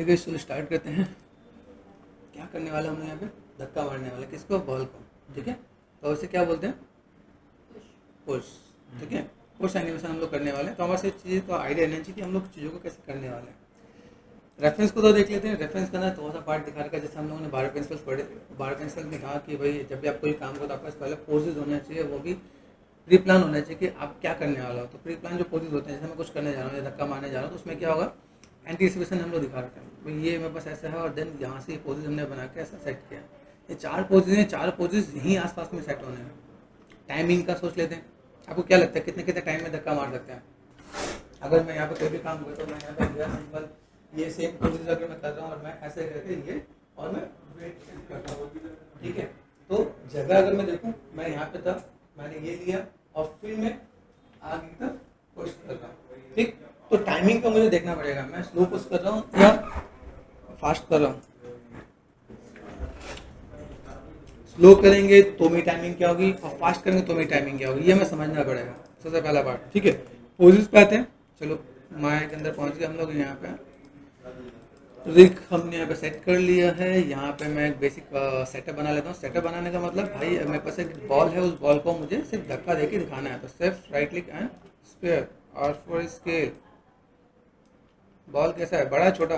आइए चलो स्टार्ट करते हैं। क्या करने वाला हम लोग यहाँ पे? धक्का मारने वाला किसको? बॉल को। ठीक है, तो इसे क्या बोलते हैं? पुश। ठीक है, पुश एनिमेशन हम लोग करने वाले हैं। तो हमारे से चीज़ तो आइडिया रहना चाहिए कि हम लोग चीज़ों को कैसे करने वाले हैं। रेफरेंस को तो देख लेते हैं। रेफरेंस करना थोड़ा सा पार्ट दिखा रखा है, जैसे हम लोगों ने 12 प्रिंसिपल्स पढ़े। 12 प्रिंसिपल्स में कहा कि भाई जब भी आप कोई काम करो तो आपके पास पहले पोजेज होना चाहिए, वो भी प्री प्लान होना चाहिए कि आप क्या करने वाला हो। तो प्री प्लान जो पोजेज होते हैं, जैसे मैं कुछ करने जा रहा हूँ या धक्का मारने जा रहा हूँ, तो उसमें क्या होगा? एंटीसिपेशन हम लोग दिखा रखे हैं भाई, ये मेरे पास ऐसा है, और देन यहाँ से ये पोजेज हमने बना के ऐसा सेट किया। ये 4 पोजेज हैं, 4 पोजेज यहीं आसपास में सेट होने हैं। टाइमिंग का सोच लेते हैं। आपको क्या लगता है कितने कितने टाइम में धक्का मार सकते हैं? अगर मैं यहाँ पे कोई भी काम करूँ तो मैं यहाँ पे सिंपल ये सेम प्रोसेस अगर मैं कर रहा हूँ और मैं ऐसे करके ये और मैं वेट करता हूँ। ठीक है, तो जगह अगर मैं देखूँ, मैं यहाँ पे था, मैंने ये लिया और फिर मैं आगे तक पुश कर रहा हूँ। ठीक, तो टाइमिंग का मुझे देखना पड़ेगा, मैं स्लो पुश कर रहा हूँ या फास्ट कर रहा हूँ। स्लो करेंगे तो मेरी टाइमिंग क्या होगी और फास्ट करेंगे तो मेरी टाइमिंग क्या होगी, ये हमें समझना पड़ेगा। सबसे पहला पार्ट। ठीक है, पोजेस पे आते हैं। चलो माया के अंदर पहुंच गए हम लोग। यहाँ पे रिक हमने यहाँ पे सेट कर लिया है। यहाँ पे मैं एक बेसिक सेटअप बना लेता हूँ। सेटअप बनाने का मतलब भाई मेरे पास एक बॉल है, उस बॉल को मुझे सिर्फ धक्का देके दिखाना है। तो सिर्फ राइट क्लिक एंड स्पेयर और फॉर स्केल। बॉल कैसा है? बड़ा छोटा?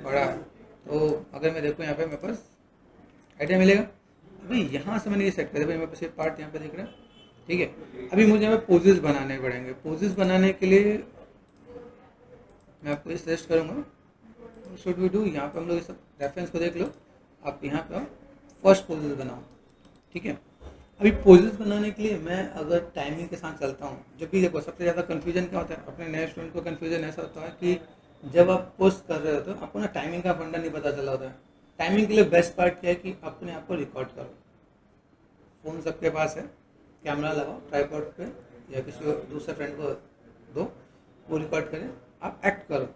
बड़ा है। तो अगर मैं देखूँ यहाँ पे मेरे पास आइडिया मिलेगा। अभी यहाँ से मैंने ये सेट कर दिया, मेरे पास ये पार्ट यहाँ पे दिख रहा है। ठीक है, अभी मुझे यहाँ पे पोजेस बनाने पड़ेंगे। पोजेस बनाने के लिए मैं आपको ये सजेस्ट करूँगा, शुड वी डू, यहाँ पे हम लोग इस रेफरेंस को देख लो। आप यहाँ पे फर्स्ट पोजेस बनाओ। ठीक है, अभी पोजेस बनाने के लिए मैं अगर टाइमिंग के साथ चलता हूँ, जब भी देखो सबसे ज़्यादा कन्फ्यूजन क्या होता है अपने नए स्टूडेंट को? कन्फ्यूजन ऐसा होता है कि जब आप पोस्ट कर रहे होते हो आपको ना टाइमिंग का फंडा नहीं पता चला होता है। टाइमिंग के लिए बेस्ट पार्ट क्या है कि अपने आप को रिकॉर्ड करो। फ़ोन सबके पास है, कैमरा लगाओ ट्राइपॉड पे या किसी दूसरे फ्रेंड को दो, वो रिकॉर्ड करें, आप एक्ट करो।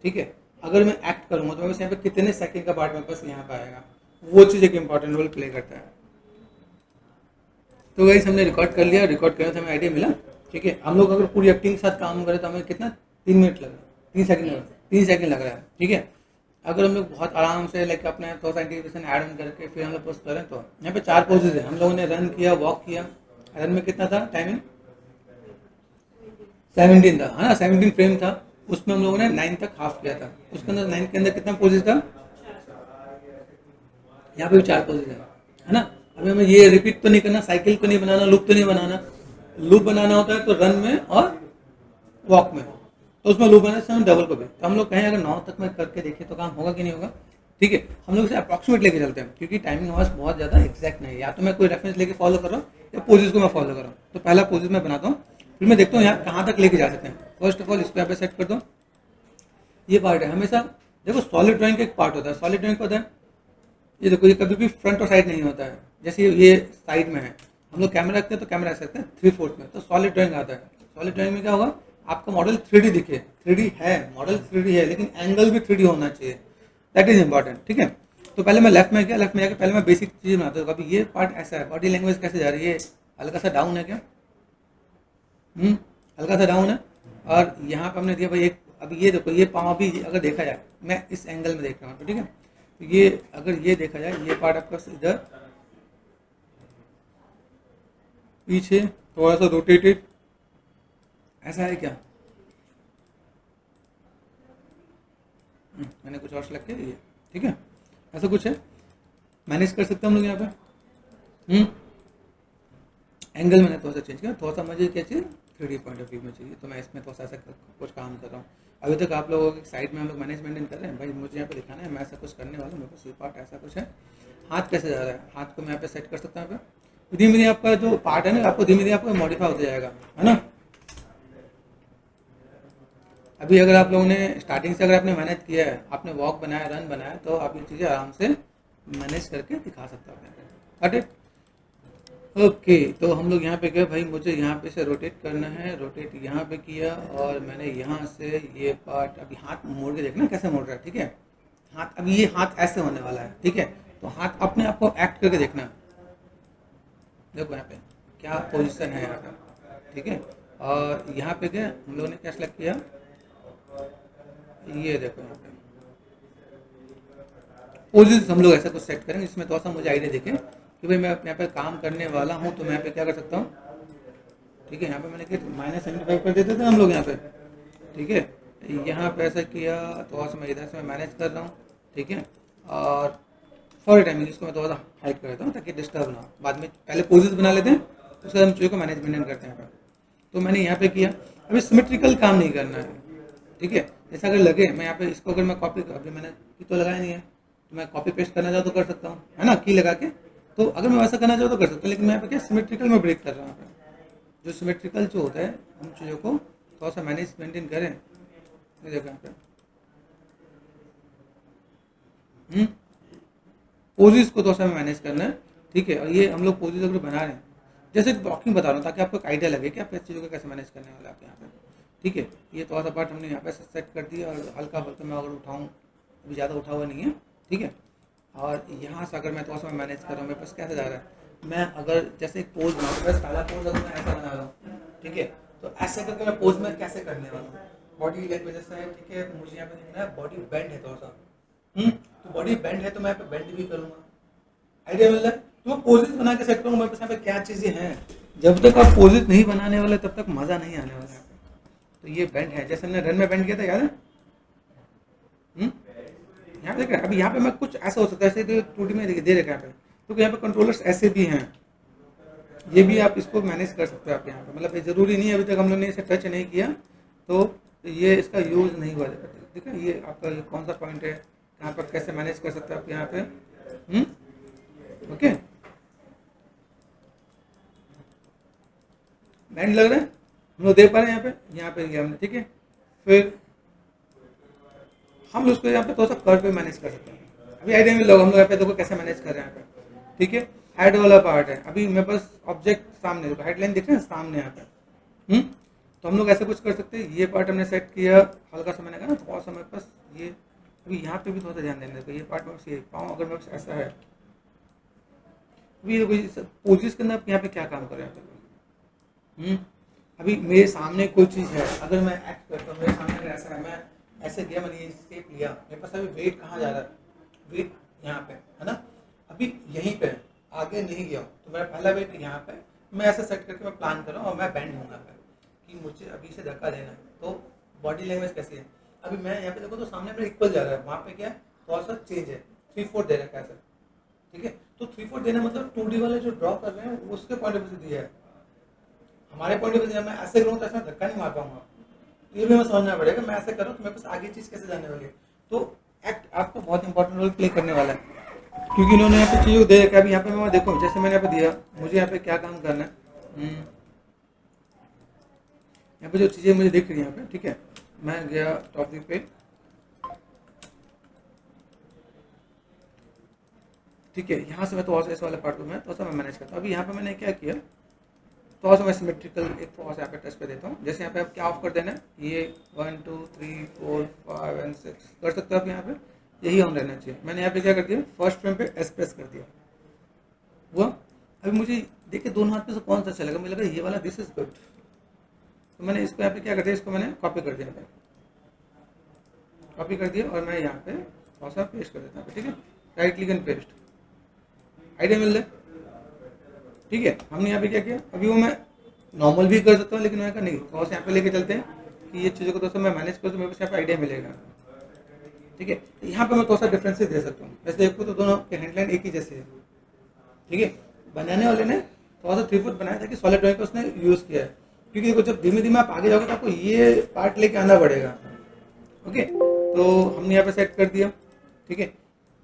ठीक है, अगर मैं एक्ट करूँगा तो मेरे पास यहाँ पे कितने सेकंड का पार्ट मेरे पास यहाँ पे आएगा, वो चीज़ एक इंपॉर्टेंट रोल प्ले करता है। तो गाइस हमने रिकॉर्ड कर लिया। रिकॉर्ड करने से हमें आइडिया मिला। ठीक है, हम लोग अगर पूरी एक्टिंग के साथ काम करें तो हमें कितना 3 मिनट लग रहा है, 3 सेकंड लग रहा है, 3 सेकंड लग रहा है। ठीक है, अगर हम लोग बहुत आराम से लाइक अपने थोड़ा सा इंटीग्रेशन ऐड ऑन करके फिर हम लोग पोस्ट करें तो यहाँ पे 4 पोजेज है। हम लोगों ने रन किया, वॉक किया। रन में कितना था टाइमिंग? 17 था, है ना? 17 फ्रेम था। उसमें हम लोगों ने 9 तक हाफ किया था। उसके अंदर 9 के अंदर कितना पोजेज था? यहाँ पे भी 4 पोजेज है ना? अभी हमें ये रिपीट तो नहीं करना, साइकिल तो नहीं बनाना, लूप तो नहीं बनाना। लूप बनाना होता है तो रन में और वॉक में, तो उसमें लूप बनाने से हम डबल को भी। तो हम लोग कहें अगर 9 तक में करके देखें तो काम होगा कि नहीं होगा? ठीक है, हम लोग इसे अप्रॉक्सीमेट लेके चलते हैं क्योंकि टाइमिंग हमारे बहुत ज़्यादा एग्जैक्ट नहीं है। या तो मैं कोई रेफरेंस लेके फॉलो कर रहा हूँ या पोजिस को मैं फॉलो कर रहा हूँ। तो पहला पोजिस मैं बनाता हूँ, फिर मैं देखता हूँ यहाँ कहाँ तक लेके जा सकते हैं। फर्स्ट ऑफ ऑल इसको यहाँ पे सेट कर दो। ये पार्ट है हमेशा। देखो सॉलिड ड्राइंग का एक पार्ट होता है। सॉलिड ड्राइंग पता है, ये देखो ये कभी भी फ्रंट और साइड नहीं होता है। जैसे ये साइड में है, हम लोग कैमरा रखते हैं तो कैमरा रख सकते हैं 3/4 में, तो सॉलिड ड्राइंग आता है। सॉलिड ड्राइंग में क्या होगा? आपका मॉडल 3D दिखे। 3D है, मॉडल 3D है, लेकिन एंगल भी 3D होना चाहिए। That is important. ठीक है, तो पहले मैं लेफ्ट में गया, लेफ्ट में जाकर पहले मैं बेसिक चीज़ बनाता हूँ। अभी ये पार्ट ऐसा है, बॉडी लैंग्वेज कैसे जा रही है, हल्का सा डाउन है क्या? हल्का सा डाउन है। और यहाँ पर हमने दिया भाई एक, अभी ये देखो ये पाँव भी अगर देखा जाए, मैं इस एंगल में देख रहा हूँ। ठीक है, तो ये अगर ये देखा जाए, ये पार्ट आपका इधर पीछे थोड़ा सा रोटेटेड, ऐसा है क्या? मैंने कुछ और सेलेक्ट किया ये। ठीक है, ऐसा कुछ है, मैनेज कर सकते हैं हम लोग यहाँ पे। एंगल मैंने थोड़ा सा चेंज किया, थोड़ा सा मुझे क्या चाहिए 3D पॉइंट ऑफ व्यू में चाहिए, तो मैं इसमें थोड़ा सा ऐसा कुछ काम कर रहा हूँ। अभी तक आप लोगों की साइड में हम लोग मैनेज मेंटेन कर रहे हैं। भाई मुझे यहाँ पे दिखाना है, मैं ऐसा कुछ करने वाला हूँ। मेरे पास ये पार्ट ऐसा कुछ है। हाथ कैसे जा रहा है, हाथ को मैं यहाँ पे सेट कर सकता हूँ। यहाँ पे धीरे धीरे आपका जो पार्ट है ना, आपको धीरे धीरे आपको मॉडिफाई होता जाएगा, है ना? अभी अगर आप लोगों ने स्टार्टिंग से अगर आपने मेहनत किया है, आपने वॉक बनाया, रन बनाया, तो आप ये चीज़ें आराम से मैनेज करके दिखा सकते हो अपने। ओके, तो हम लोग यहाँ पे गए। भाई मुझे यहाँ पे से रोटेट करना है, रोटेट यहाँ पे किया और मैंने यहाँ से ये पार्ट, अभी हाथ मोड़ के देखना कैसे मोड़ रहा है। ठीक है, हाथ, अभी ये हाथ ऐसे होने वाला है। ठीक है, तो हाथ अपने आप को एक्ट करके देखना। देखो यहाँ पे क्या पोजीशन है यहाँ पे। ठीक है, और यहाँ पे गए हम लोगों ने क्या सेलेक्ट किया, ये देखो यहाँ पे पोजेस हम लोग ऐसा कुछ सेट करेंगे जिसमें थोड़ा सा मुझे आइडिया देखें कि भाई मैं यहाँ पे काम करने वाला हूँ, तो मैं यहाँ पे क्या कर सकता हूँ। ठीक है, यहाँ पे मैंने -75 कर देते थे हम लोग यहाँ पे। ठीक है, यहाँ पे ऐसा किया, थोड़ा सा मैं इधर से मैं मैनेज कर रहा हूँ। ठीक है, और फॉर टाइमिंग इसको मैं थोड़ा सा हाइड कर देता हूँ ताकि डिस्टर्ब ना हो। बाद में पहले पोजेस बना लेते हैं, उसके बाद हम चीज़ों को मैनेजमेंट करते हैं यहाँ पे। तो मैंने यहाँ पे किया, अभी सिमेट्रिकल काम नहीं करना है। ठीक है, जैसा अगर लगे मैं यहाँ पे इसको अगर मैं कॉपी, अभी मैंने की तो लगाया नहीं है, तो मैं कॉपी पेस्ट करना चाहूँ तो कर सकता हूँ, है ना, की लगा के। तो अगर मैं वैसा करना चाहूँ तो कर सकता हूँ, लेकिन मैं यहाँ पे क्या सिमेट्रिकल में ब्रेक कर रहा हूँ। जो सिमेट्रिकल जो होता है, हम चीज़ों को थोड़ा सा मैनेज मेंटेन करें। ये देखो यहाँ पे पोजेस को थोड़ा सा मैनेज करना है। ठीक है, और ये हम लोग पोजेस अगर बना रहे हैं, जैसे ब्लॉकिंग बता रहा हूँ ताकि आपको एक आइडिया लगे कि आप इस चीज़ों को कैसे मैनेज करने वाले आप यहाँ पे। ठीक है, ये थोड़ा सा पार्ट हमने यहाँ पे सेट कर दिया, और हल्का हल्का मैं अगर उठाऊँ, अभी ज़्यादा उठा हुआ नहीं है। ठीक है, और यहाँ से अगर मैं थोड़ा सा मैनेज कर रहा हूँ, मेरे पास कैसे जा रहा है, मैं अगर जैसे एक पोज बनाऊँ, बस पहला पोज अगर मैं ऐसा बना रहा हूँ, ठीक है, तो ऐसे करके मैं पोज में कैसे करने वाला हूँ, बॉडी लैंग्वेज से है। ठीक है, मुझे यहाँ पे देखना है बॉडी बेंड है थोड़ा सा, तो बॉडी बेंड है तो मैं यहाँ पे बेंड भी करूँगा। आइडिया मिल रहा है, तो मैं पोजेस बना के सेट करूँगा। मेरे पास यहाँ पे क्या चीज़ें हैं, जब तक आप पोजेस नहीं बनाने वाले तब तक मज़ा नहीं आने वाला है। तो ये बेंड है, जैसे मैंने रन में बेंड किया था, याद है। यहाँ पे अभी यहाँ पे मैं कुछ ऐसा हो सकता है, ऐसे 2D में दे रखा है यहाँ पे, क्योंकि यहाँ पे कंट्रोलर्स ऐसे भी हैं, ये भी आप इसको मैनेज कर सकते हो आप यहाँ पे। मतलब ये ज़रूरी नहीं है, अभी तक हम लोग ने इसे टच नहीं किया तो ये इसका यूज़ नहीं हुआ। ठीक है, ये आपका ये कौन सा पॉइंट है, यहाँ पर कैसे मैनेज कर सकते हो आप यहाँ पे। ओके, बैंड लग रहा है, हम लोग देख पा रहे हैं यहाँ पे लिया हमने। ठीक है, फिर हम उसको यहाँ पे थोड़ा सा कर्व पे मैनेज कर सकते हैं। अभी आइडिया में लोग हम लोग यहाँ पे देखो कैसे मैनेज कर रहे हैं यहाँ पे। ठीक है, हेड वाला पार्ट है, अभी मेरे पास ऑब्जेक्ट सामने देखो, हेडलाइन दिख रहा है सामने यहाँ पे। तो हम लोग ऐसे कुछ कर सकते हैं, ये पार्ट हमने सेट किया, हल्का सा मैंने कहा ना थोड़ा सा मेरे पास ये, अभी यहाँ पे भी थोड़ा सा ध्यान देने देखो, ये पार्ट मेरे पास, ये पाँव अगर मेरे पास ऐसा है, अभी देखो पोजिस के अंदर यहाँ पे क्या काम कर रहे हैं। अभी मेरे सामने कोई चीज़ है, अगर मैं एक्ट करता हूँ, मेरे सामने ऐसा है, मैं ऐसे गया, मैंने ये स्टेप लिया, मेरे पास अभी वेट कहाँ जा रहा है, वेट यहाँ पे है ना, अभी यहीं पे आगे नहीं गया, तो मेरा पहला वेट यहाँ पे, मैं ऐसा सेट करके मैं प्लान कर रहा हूँ, और मैं बैंड हूँ यहाँ पे कि मुझे अभी से धक्का देना है। तो बॉडी लैंग्वेज कैसी है, अभी मैं यहाँ पे देखो तो सामने मेरा इक्वल जा रहा है, वहाँ पे क्या है थोड़ा सा चेंज है, 3/4 दे रखा है सर। ठीक है, तो 3/4 देना मतलब 2D वाले जो ड्रॉ कर रहे हैं उसके पॉइंट ऑफ व्यू से दिया है, हमारे पॉइंट ऑफ व्यू से मैं ऐसे करूँ तो ऐसा धक्का नहीं मार पाऊंगा। ये भी मैं समझना पड़ेगा, मैं ऐसे करूँ तो मेरे पास आगे चीज़ कैसे जाने वाली है। तो एक्ट आपको बहुत इंपॉर्टेंट रोल प्ले करने वाला है, क्योंकि इन्होंने यहाँ पे चीज़ों दे रखा है। अभी यहाँ पे मैं देखो, जैसे मैंने यहाँ पे दिया, मुझे यहाँ पे क्या काम करना है, यहाँ पे जो चीज़ें मुझे दिख रही है यहाँ पे। ठीक है, मैं गया टॉपिक पे, ठीक है, यहाँ से मैं थोड़ा सा इस वाले पार्ट को मैं थोड़ा सा मैं मैनेज करता हूँ। अभी यहाँ पे मैंने क्या किया, थोड़ा सा मैं सिमेट्रिकल एक थोड़ा सा यहाँ पे टच पे देता हूँ। जैसे यहाँ पे आप क्या ऑफ कर देना है, ये 1 2 3 4 5 एंड 6 कर सकते हो आप यहाँ पे, यही ऑन रहना चाहिए। मैंने यहाँ पे क्या कर दिया, फर्स्ट फ्रेम पे एस प्रेस कर दिया हुआ। अभी मुझे देखिए दोनों हाथ पे से कौन सा चलेगा, मुझे लगा ये वाला दिस इज गुड, तो मैंने इसको यहाँ पे क्या कर दिया, इसको मैंने कॉपी कर दिया, कॉपी कर दिया, और मैं यहाँ पे थोड़ा सा पेस्ट कर देता हूँ। ठीक है, right click and paste, idea मिल रहा है। ठीक है, हमने यहाँ पे क्या किया, अभी वो मैं नॉर्मल भी कर सकता हूँ, लेकिन मैं नहीं, थोड़ा सा यहाँ पे लेके चलते हैं कि ये चीज़ों को थोड़ा सा मैं मैनेज करूँ तो मेरे पास यहाँ पे आइडिया मिलेगा। ठीक है, यहाँ पे मैं थोड़ा सा डिफरेंस दे सकता हूँ। वैसे देखो तो दोनों के हैंडलाइन एक ही जैसे है। ठीक है, बनाने वाले ने थोड़ा सा 3/4 बनाया था कि सॉलिड ड्राइंग का उसने यूज़ किया है, क्योंकि देखो जब धीमे धीमे आप आगे जाओगे तो आपको ये पार्ट लेके आना पड़ेगा। ओके, तो हमने यहाँ पे सेट कर दिया। ठीक है,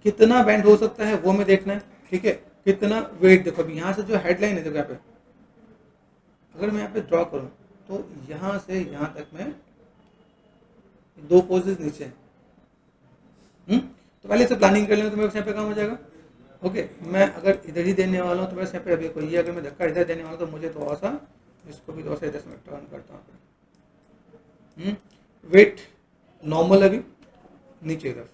कितना बैंड हो सकता है वो हमें देखना है। ठीक है, कितना वेट, देखो अभी यहाँ से जो हेडलाइन है देखो यहाँ पे, अगर मैं यहाँ पे ड्रॉ करूँ तो यहाँ से यहाँ तक मैं 2 पोजेस नीचे, तो पहले से प्लानिंग कर लें तो मेरे यहाँ पे काम हो जाएगा। ओके, मैं अगर इधर ही देने वाला हूँ तो मेरे यहाँ पे अभी कोई, अगर मैं धक्का इधर देने वाला हूँ तो मुझे थोड़ा सा इसको भी थोड़ा सा इधर से मैं टर्न करता हूँ। वेट नॉर्मल अभी नीचे तरफ,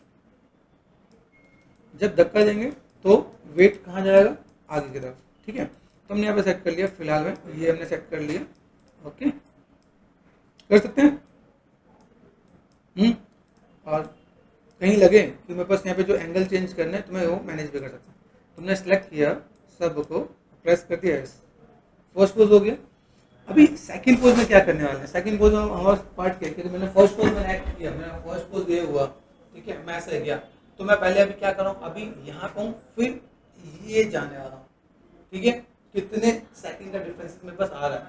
जब धक्का देंगे तो वेट कहाँ जाएगा, आगे की तरफ। ठीक है, तो हमने यहाँ पे सेट कर लिया, फिलहाल में ये हमने सेट कर लिया। ओके, कर सकते हैं। और कहीं लगे कि मेरे पास यहाँ पे जो एंगल चेंज करना है तो मैं वो मैनेज भी कर सकता हूँ। तुमने सेलेक्ट किया सब को, प्रेस कर दिया, फर्स्ट पोज हो गया। अभी सेकंड पोज में क्या करने वाले हैं? सेकंड पोज में हमारा पार्ट क्या है कि मैंने फर्स्ट पोज में एक्ट किया, मेरा फर्स्ट पोज ये हुआ, ठीक है, मैं ऐसे गया, तो मैं पहले अभी क्या कर रहा हूँ, अभी यहाँ पे हूँ, फिर ये जाने वाला हूँ, ठीक है। कितने सेकंड का डिफरेंस मेरे पास आ रहा है,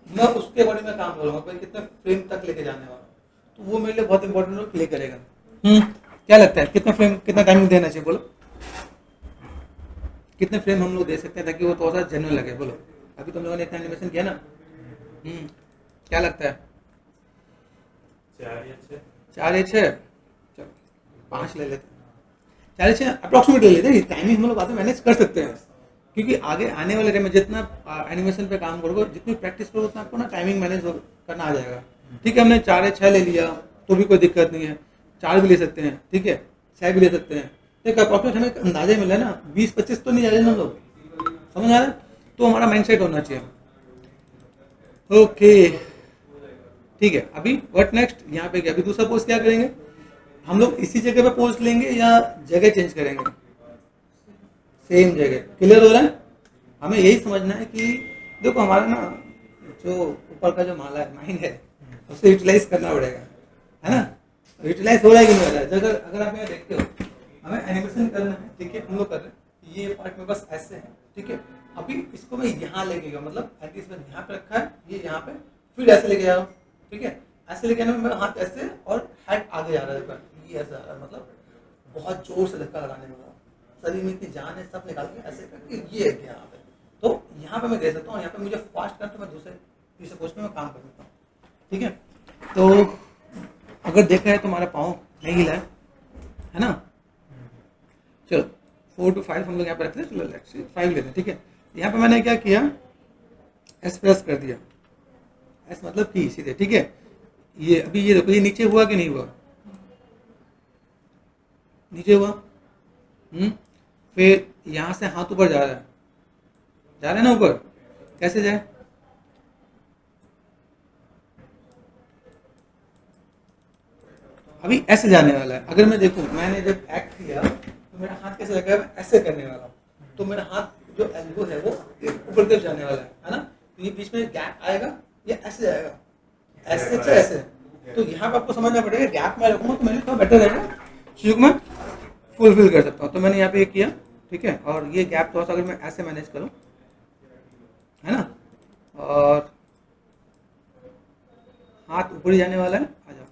मैं उसके अकॉर्डिंग में काम करूँगा, फिर कितने फ्रेम तक लेके जाने वाला हूँ, तो वो मेरे लिए बहुत इंपॉर्टेंट रोल प्ले करेगा। क्या लगता है कितना फ्रेम, कितना टाइमिंग देना चाहिए? बोलो कितने फ्रेम हम लोग दे सकते हैं ताकि वो थोड़ा सा जेन्युइन लगे? बोलो। अभी तुम लोगों ने इतना एनिमेशन किया ना, क्या लगता है? 4 या 6? चलो 5 ले लेते हैं, 4 या 6 अप्रोक्सीमेट ले लेते हैं। टाइमिंग हम लोग बाद में मैनेज कर सकते हैं, क्योंकि आगे आने वाले टाइम में जितना एनिमेशन पे काम करोगे, जितनी प्रैक्टिस करोगे, उतना आपको ना टाइमिंग मैनेज करना आ जाएगा। ठीक है, हमने 4 या 6 ले लिया तो भी कोई दिक्कत नहीं है, 4 भी ले सकते हैं, ठीक है, 6 भी ले सकते हैं। एक अप्रोक्सीमेट हमें अंदाजे मिला ना, 20-25 तो नहीं जा रहे ना लोग, समझ आ रहा है? तो हमारा माइंडसेट होना चाहिए। ओके ठीक है, अभी व्हाट नेक्स्ट? यहाँ पे क्या, अभी दूसरा पोस्ट क्या करेंगे हम लोग? इसी जगह पे पोस्ट लेंगे या जगह चेंज करेंगे? सेम जगह। क्लियर हो रहा है? हमें यही समझना है कि देखो हमारा ना जो ऊपर का जो माला है, माइंड है, उसे यूटिलाइज करना पड़ेगा, है ना? यूटिलाइज हो रहा है कि नहीं हो रहा है? अगर आप यहाँ देखते हो, हमें एनिमेशन करना है, ठीक है, हम लोग कर रहे हैं, ये पार्ट में बस ऐसे है, ठीक है। अभी इसको मैं यहाँ लेके गया, मतलब एटलीस्ट मैंने यहाँ पे रखा है, ये यहाँ पे, फिर ऐसे लेके जा रहा हूँ, ठीक है। ऐसे लेके आने में मेरा हाथ ऐसे और हेड आगे जा रहा है, ये ऐसा आ रहा है, मतलब बहुत जोर से धक्का लगाने वाला, शरीर में इतनी जान है, सब निकाल के ऐसे करके ये है यहाँ पे, तो यहाँ पे मैं दे सकता हूँ। यहाँ पे मुझे फास्ट कर तो मैं दूसरे तीसरे पोस्ट में मैं काम कर सकता हूँ, ठीक है। तो अगर देखा है तो हमारा पाँव नहीं हिला है ना? चलो 4 to 5 हम लोग यहाँ पे रखते हैं, चलो लेट्स सी 5 लेते हैं, ठीक है। यहाँ पे मैंने क्या किया, एस प्रेस कर दिया, एस मतलब की सीधे, ठीक है। ये अभी ये देखो, ये नीचे हुआ कि नहीं हुआ? नीचे हुआ। फिर यहाँ से हाथ ऊपर जा रहा है, जा रहा है ना ऊपर, कैसे जाए? अभी ऐसे जाने वाला है। अगर मैं देखूं, मैंने जब एक्ट किया तो मेरा हाथ कैसे लगा है, ऐसे करने वाला हूँ, तो मेरा हाथ जो एल्बो है वो ऊपर की तरफ जाने वाला है ना? तो ये बीच में गैप आएगा, ये ऐसे जाएगा, ऐसे से ऐसे। तो यहाँ पे आपको समझना पड़ेगा, गैप में रखूंगा तो मेरे लिए बेटर रहेगा, चीज़ मैं फुलफिल कर सकता हूँ। तो मैंने यहाँ पे किया, ठीक है, और ये गैप थोड़ा सा अगर मैं ऐसे मैनेज करूँ, है ना, और हाथ ऊपर ही जाने वाला है, आ जाओ,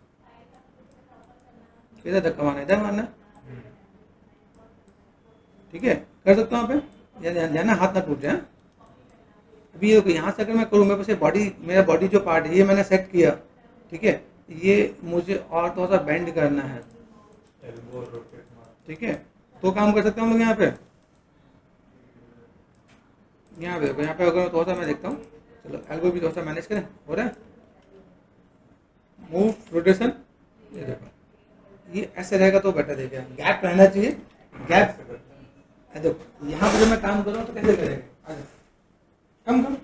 इधर धक्का मारना, इधर मारना, ठीक है, कर सकता हूँ यहाँ पे, ध्यान हाथ ना टूट जाए। अभी यहाँ से अगर मैं करूँ, मेरे पास बॉडी, मेरा बॉडी जो पार्ट है ये मैंने सेट किया, ठीक है, ये मुझे और थोड़ा सा बेंड करना है, ठीक है, तो काम कर सकते हैं हम लोग यहाँ पे। यहाँ पे देखो, यहाँ पे अगर थोड़ा सा मैं देखता हूँ, चलो एल्बो भी थोड़ा सा मैनेज करें, हो रहा है, मूव रोटेशन, ये देखो, ये ऐसे रहेगा तो बेटर देगा, गैप रहना चाहिए, गैप। देखो यहाँ पे जब मैं काम कर रहा हूँ तो कैसे करेंगे, कम कम,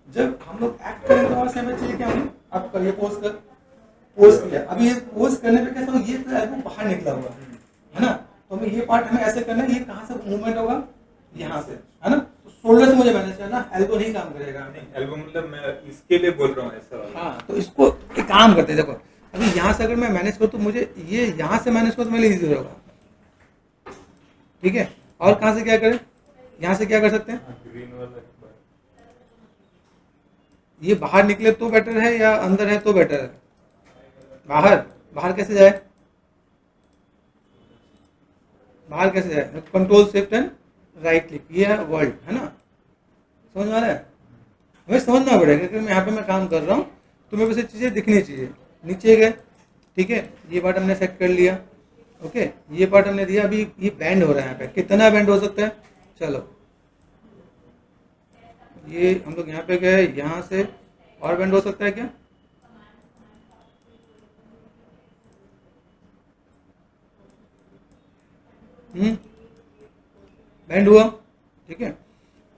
जब हम लोग एक्ट करेंगे तो हमारा समझ चाहिए क्या, हम आप करिए, पोज कर, पोज किया, अभी ये पोज करने पे कैसा, ये तो एल्बो बाहर निकला हुआ है ना, तो हमें ये पार्ट हमें ऐसे करना है, ये कहाँ से मूवमेंट होगा, यहाँ से, है ना, तो शोल्डर से मुझे मैनेज करना, एल्बो नहीं काम करेगा। एल्बो मतलब मैं इसके लिए बोल रहा हूँ ऐसा वाला। हाँ, तो इसको एक काम करते हैं, देखो अभी यहाँ से अगर मैं मैनेज करूँ तो मुझे ये यहाँ से मैनेज करूँ तो मेरे लिए ईजी होगा, ठीक है। और कहाँ से क्या करें, यहाँ से क्या कर सकते हैं, ग्रीन वाला ये बाहर निकले तो बेटर है या अंदर है तो बेटर है? बाहर, बाहर कैसे जाए, बाहर कैसे जाए, control shift and right click, ये है वर्ल्ड, है ना, समझ में आ रहा है? हमें समझना पड़ेगा कि मैं यहाँ पे मैं काम कर रहा हूँ तो मेरे को ये चीज़ें दिखनी चाहिए। नीचे गए, ठीक है, ये पार्ट हमने सेट कर लिया, ओके, ये पार्ट हमने दिया, अभी ये बैंड हो रहा है, यहाँ पे कितना बैंड हो सकता है, चलो ये हम लोग यहाँ पे गए, यहाँ से और बैंड हो सकता है क्या, बैंड हुआ, ठीक है।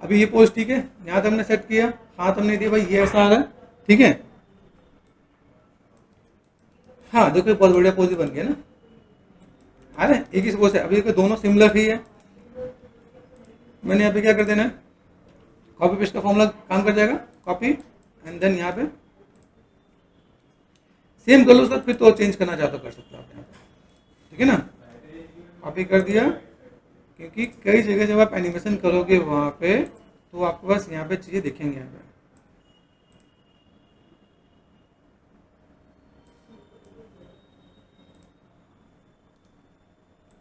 अभी ये पोज, ठीक है, यहाँ तक हमने सेट किया, हाथ हमने दिया, भाई ये ऐसा आ रहा है, ठीक है, हाँ देखो ये बहुत बढ़िया पोज बन गया ना। अरे एक ही पोज है, अभी देखो दोनों सिमिलर ही है। मैंने यहाँ पे क्या कर देना है, कॉपी पेस्ट का फॉर्मूला काम कर जाएगा, कॉपी एंड देन यहाँ पे सेम कर लो उसका, फिर तो चेंज करना चाहते हो कर सकते हो आप यहाँ पे, ठीक है ना। कॉपी कर दिया, क्योंकि कई जगह जब आप एनिमेशन करोगे वहां पे तो आपके पास यहाँ पे चीजें दिखेंगे। यहाँ पे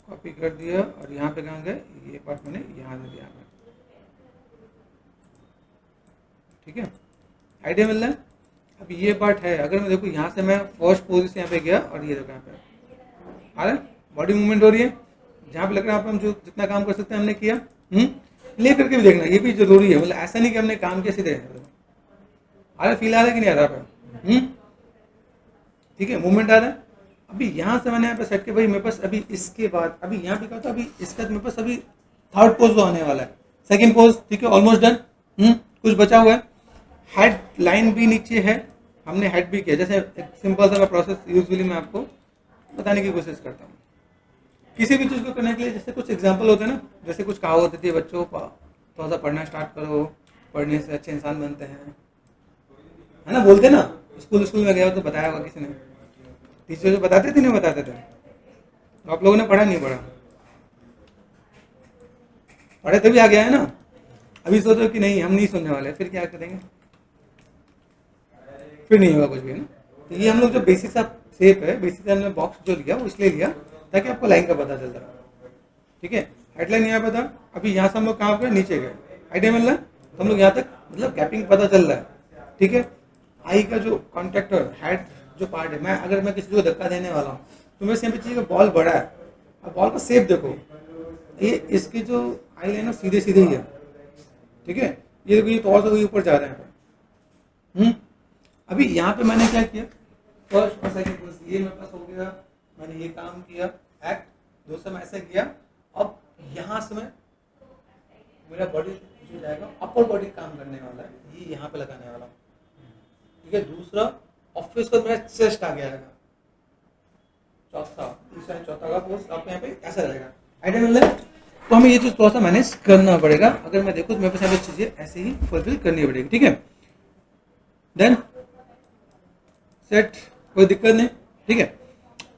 कॉपी कर दिया और यहाँ पे कहाँ गए, ये पार्ट मैंने यहाँ दे दिया है, ठीक है। आइडिया मिल रहा है। अब ये पार्ट है, अगर मैं देखो यहाँ से मैं फर्स्ट पोजीशन यहाँ पे गया और ये देखो यहाँ पे आ रहा है, बॉडी मूवमेंट हो रही है, जहाँ पे लग रहा है हम जो जितना काम कर सकते हैं हमने किया। ले करके भी देखना, ये भी जरूरी है, मतलब ऐसा नहीं कि हमने काम किया सीधे आ रहा है, फील आ रहा है कि नहीं आ रहा पे, ठीक है, मूवमेंट आ रहा है। अभी यहाँ से मैंने यहाँ पे सेट किया भाई मेरे पास, अभी इसके बाद अभी यहाँ पे क्या था, अभी इसके बाद मेरे पास अभी थर्ड पोज आने वाला है, सेकंड पोज, ठीक है, ऑलमोस्ट डन। कुछ बचा हुआ है, हेड लाइन भी नीचे है, हमने हेड भी किया, जैसे एक सिंपल सा प्रोसेस यूजुअली मैं आपको बताने की कोशिश करता हूँ किसी भी चीज़ को करने के लिए। जैसे कुछ एग्जांपल होते हैं ना, जैसे कुछ कहावत होती है, बच्चों को थोड़ा सा पढ़ना स्टार्ट करो, पढ़ने से अच्छे इंसान बनते हैं, है ना, बोलते ना। स्कूल में गया हो तो बताया होगा किसी ने, टीचर जो बताते थे नहीं बताते थे, तो आप लोगों ने पढ़ा नहीं पढ़ा, पढ़े तभी आ गया है ना। अभी सोचो कि नहीं हम नहीं सुनने वाले, फिर क्या करेंगे, फिर नहीं होगा कुछ भी, है ना। तो ये हम लोग जो बेसिक सा शेप है, बेसिक सा हमने बॉक्स जो लिया वो इसलिए लिया ताकि आपको लाइन का पता चलता रहा, ठीक है। हेडलाइन यहाँ पे था, अभी यहाँ से हम लोग कहाँ पे नीचे गए, आइडिया मिल रहा है, तो हम लोग यहाँ तक मतलब गैपिंग पता चल रहा है, ठीक है। आई का जो कॉन्ट्रैक्टर हेड जो पार्ट है, अगर मैं किसी को धक्का देने वाला हूँ तो मेरे से चाहिए बॉल बड़ा है, अब बॉल का शेप देखो, ये इसकी जो आई लाइन है सीधे सीधे ही है, ठीक है। ये देखो ये तो और से ऊपर जा रहे हैं। अभी यहाँ पे मैंने क्या किया, फर्स्ट और सेकंड बस ये मेरे पास हो गया, मैंने ये काम किया, एक्ट दोस्तों मैं ऐसा किया। अब यहाँ से मैं मेरा बॉडी जो जाएगा अपर बॉडी काम करने वाला है, ये यहाँ पे लगाने वाला हूँ, ठीक है। दूसरा ऑफिस का मेरा चेस्ट आ गया है, चौथा तीसरा चौथा का पोस्ट आप यहाँ पे ऐसा रहेगा, आइडिया मिल रहा है। तो हमें ये चीज थोड़ा सा मैनेज करना पड़ेगा, अगर मैं देखूँ तो मेरे पास यहाँ पे चीजें ऐसे ही फुलफिल करनी पड़ेगी, ठीक है। देन सेट, कोई दिक्कत नहीं, ठीक है।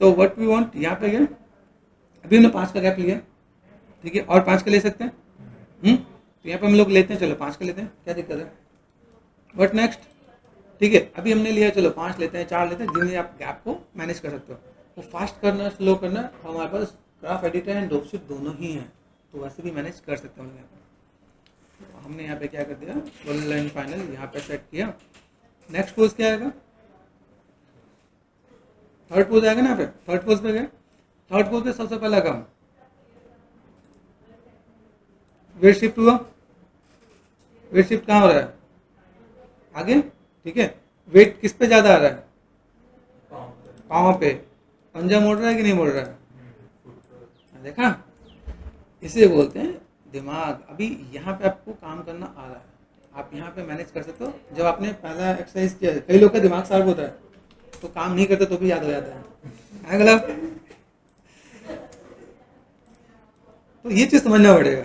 तो व्हाट वी वांट, यहाँ पे गए, अभी हमने 5 का गैप लिया, ठीक है, और 5 का ले सकते हैं। तो यहाँ पे हम लोग लेते हैं, चलो 5 का लेते हैं, क्या दिक्कत है। व्हाट नेक्स्ट, ठीक है, अभी हमने लिया, चलो 5 लेते हैं, 4 लेते हैं, जिनमें आप गैप को मैनेज कर सकते हो। तो फास्ट करना स्लो करना, हमारे पास ग्राफ एडिटर एंड डॉक्शीट दोनों ही हैं, तो वैसे भी मैनेज कर सकते हैं हम यहाँ पे। तो हमने यहाँ पे क्या कर दिया, फुल लाइन फाइनल यहाँ पे सेट किया। नेक्स्ट पोज क्या आएगा, थर्ड पोज आएगा ना, यहाँ पे थर्ड पोज पे गए, थर्ड पोज पे सबसे पहला काम वेट शिफ्ट हुआ, वेट शिफ्ट कहाँ हो रहा है, आगे, ठीक है। वेट किस पे ज्यादा आ रहा है, पाँव पे, पंजा मोड़ रहा है कि नहीं मोड़ रहा है, देखा, इसे बोलते हैं दिमाग। अभी यहाँ पे आपको काम करना आ रहा है, आप यहाँ पे मैनेज कर सकते हो। जब आपने पहला एक्सरसाइज किया, कई लोग का दिमाग शार्प होता है तो काम नहीं करते तो भी याद हो जाता है गलत। तो ये चीज समझना पड़ेगा।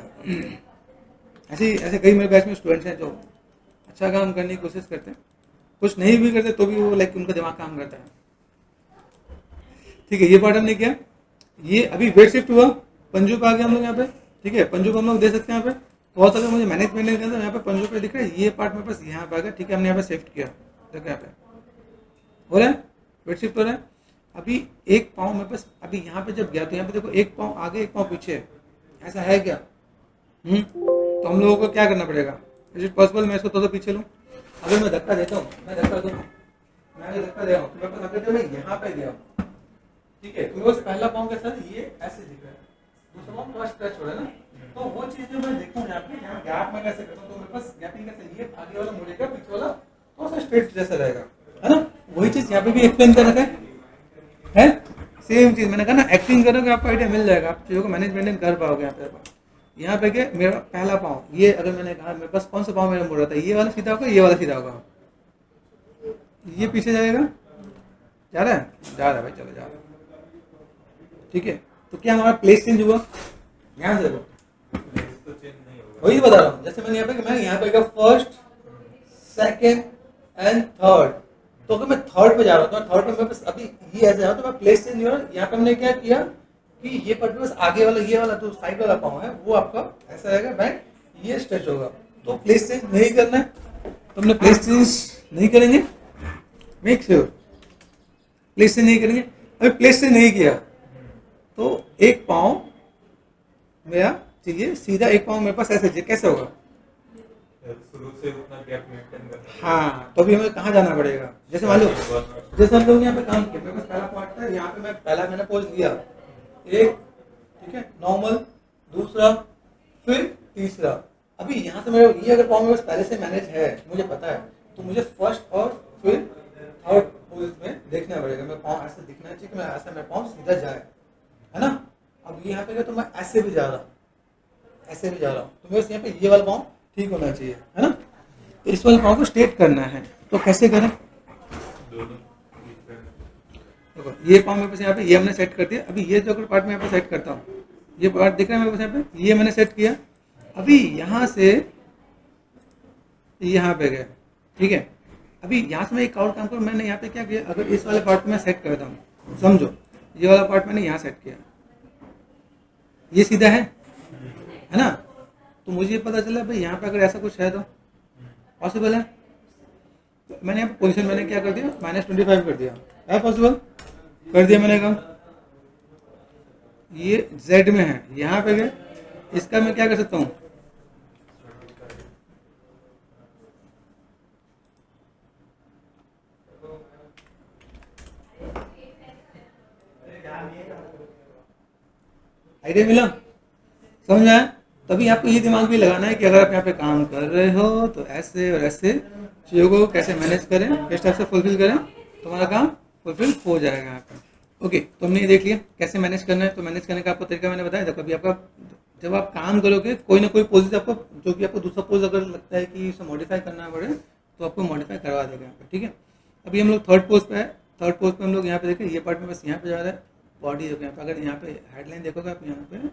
ऐसे कई मेरे बैच में स्टूडेंट्स हैं जो अच्छा काम करने की कोशिश करते हैं, कुछ नहीं भी करते तो भी वो लाइक उनका दिमाग काम करता है, ठीक है। ये पार्ट हमने किया, ये अभी वेट शिफ्ट हुआ, पंजों पे आ गए हम लोग यहाँ पे, ठीक है। पंजों पे हम लोग दे सकते हैं यहाँ पे, बहुत अगर मुझे मैनेजमेंट के अंदर यहाँ पे पंजों पे दिख रहा है, ये पार्ट मेरे पास यहाँ पे आ गया, ठीक है। हमने यहाँ पे शिफ्ट किया, देखो यहाँ पे हो रहा है, वेट शिफ्ट हो रहा है। अभी एक पाँव मेरे पास, अभी यहाँ पे जब गया तो यहाँ पे देखो एक पाँव आगे एक पाँव पीछे, ऐसा है क्या, तो हम लोगों को क्या करना पड़ेगा, इज इट पॉसिबल मैं इसको थोड़ा पीछे लूँ, अगर मैं धक्का देता हूँ, मैं धक्का दूँ, मैं अगर धक्का दे रहा हूँ तो मेरे पास अगर मैं यहाँ पे गया, ठीक है, तो मेरे पास पहला पाँव के साथ ये ऐसे दिख रहा है, दूसरा पाँव थोड़ा स्ट्रेच हो रहा है ना, तो वो चीज जो मैं देखूँ यहाँ पे, यहाँ गैप में कैसे करता हूँ, तो मेरे पास गैपिंग कैसे, ये आगे वाला मुड़ेगा, पीछे वाला थोड़ा सा स्ट्रेट जैसा रहेगा, है ना। वही चीज यहाँ पे भी एक्सप्लेन कर रखा है सेम चीज। मैंने कहा ना, एक्टिंग करोगे आपको आइडिया मिल जाएगा, आप चीजों को मैनेज मेंटेन कर पाओगे। यहाँ पे के मेरा पहला पाँव, ये अगर मैंने कहा मेरे पास कौन सा पाँव मेरा मुड़ रहा था, ये वाला सीधा होगा, ये वाला सीधा होगा, ये पीछे जाएगा, जा रहा है, जा रहा है भाई, चलो जा रहा है, ठीक है। तो क्या हमारा प्लेस चेंज हुआ यहाँ से, प्लेस तो चेंज नहीं होगा। वही बता रहा हूँ। जैसे मैंने यहाँ पे फर्स्ट सेकेंड एंड थर्ड, तो अगर मैं थर्ड पे जा रहा हूँ तो थर्ड पे मैं बस अभी ये ऐसे जा रहा हूँ तो मैं प्लेस चेंज हो रहा है। यहाँ पे हमने क्या किया कि ये पार्ट बस आगे वाला ये वाला जो साइड वाला पाँव है वो आपका ऐसा रहेगा, बैंड ये स्ट्रेच होगा। तो प्लेस चेंज नहीं करना है, तो हमने प्लेस चेंज नहीं करेंगे, मेक श्योर प्लेस चेंज नहीं करेंगे। अभी प्लेस चेंज नहीं किया तो एक पाँव मेरा चाहिए सीधा, एक पाँव मेरे पास ऐसे कैसे होगा, शुरू से उतना गैप मेंटेन करना। हाँ, तो अभी हमें कहाँ जाना पड़ेगा। जैसे मान लो जैसे हम लोग यहाँ पे काम किया, मेरे पास पहला पार्ट था, यहाँ पे मैं पहला मैंने पोज लिया एक, ठीक है, नॉर्मल, दूसरा, फिर तीसरा। अभी यहाँ से मेरे ये अगर पाँव मेरे पास पहले से मैनेज है, मुझे पता है, तो मुझे फर्स्ट और फिर थर्ड पोज में देखना पड़ेगा। मेरा पाँव ऐसे दिखना चाहिए कि मैं ऐसा मेरा पाँव सीधा जाए, है ना। अब यहाँ पे तो मैं ऐसे भी जा रहा हूँ, ऐसे भी जा रहा हूँ, तो मेरे यहाँ पे ये वाला पाँव ठीक होना चाहिए, है ना। तो इस वाले पाँव को स्ट्रेट करना है, तो कैसे करें। देखो ये पाँव मेरे पास यहाँ पे ये हमने सेट कर दिया। अभी ये जो अगर पार्ट में यहाँ पे सेट करता हूँ, ये पार्ट दिख रहा है मेरे पास यहाँ पे, ये मैंने सेट किया। अभी यहाँ से यहाँ पे गया, ठीक है। अभी यहाँ से मैं एक और काम करूँ, मैंने यहाँ पे क्या किया, अगर इस वाले पार्ट में सेट करता हूँ, समझो ये वाला पार्ट मैंने यहाँ सेट किया, ये सीधा है ना। तो मुझे पता चला भाई यहाँ पे अगर ऐसा कुछ है तो पॉसिबल है। तो मैंने यहाँ पे पोजीशन मैंने क्या कर दिया, -25 कर दिया, है पॉसिबल कर दिया मैंने काम। ये Z में है, यहाँ पे गए, इसका मैं क्या कर सकता हूँ, आइडिया मिला, समझ आया। तभी आपको ये दिमाग भी लगाना है कि अगर आप यहाँ पे काम कर रहे हो तो ऐसे और ऐसे चीज़ों को कैसे मैनेज करें, किस टाइप से फुलफिल करें, तुम्हारा काम फुलफिल हो जाएगा यहाँ पे। ओके, तो हमने ये देख लिया कैसे मैनेज करना है। तो मैनेज करने का आपको तरीका मैंने बताया था। कभी आपका जब आप काम करोगे कोई ना कोई पोज आपको, जो कि आपको दूसरा पोज अगर लगता है कि इसे मॉडिफाई करना पड़े तो आपको मॉडिफाई करवा देगा यहाँ पे, ठीक है। अभी हम लोग थर्ड पोज पे है। थर्ड पोज पे हम लोग यहाँ पे देखें, ये पार्ट में बस यहाँ पे जा रहा है, बॉडी देखो यहाँ पे, अगर यहाँ पे हेडलाइन देखोगे आप यहाँ पे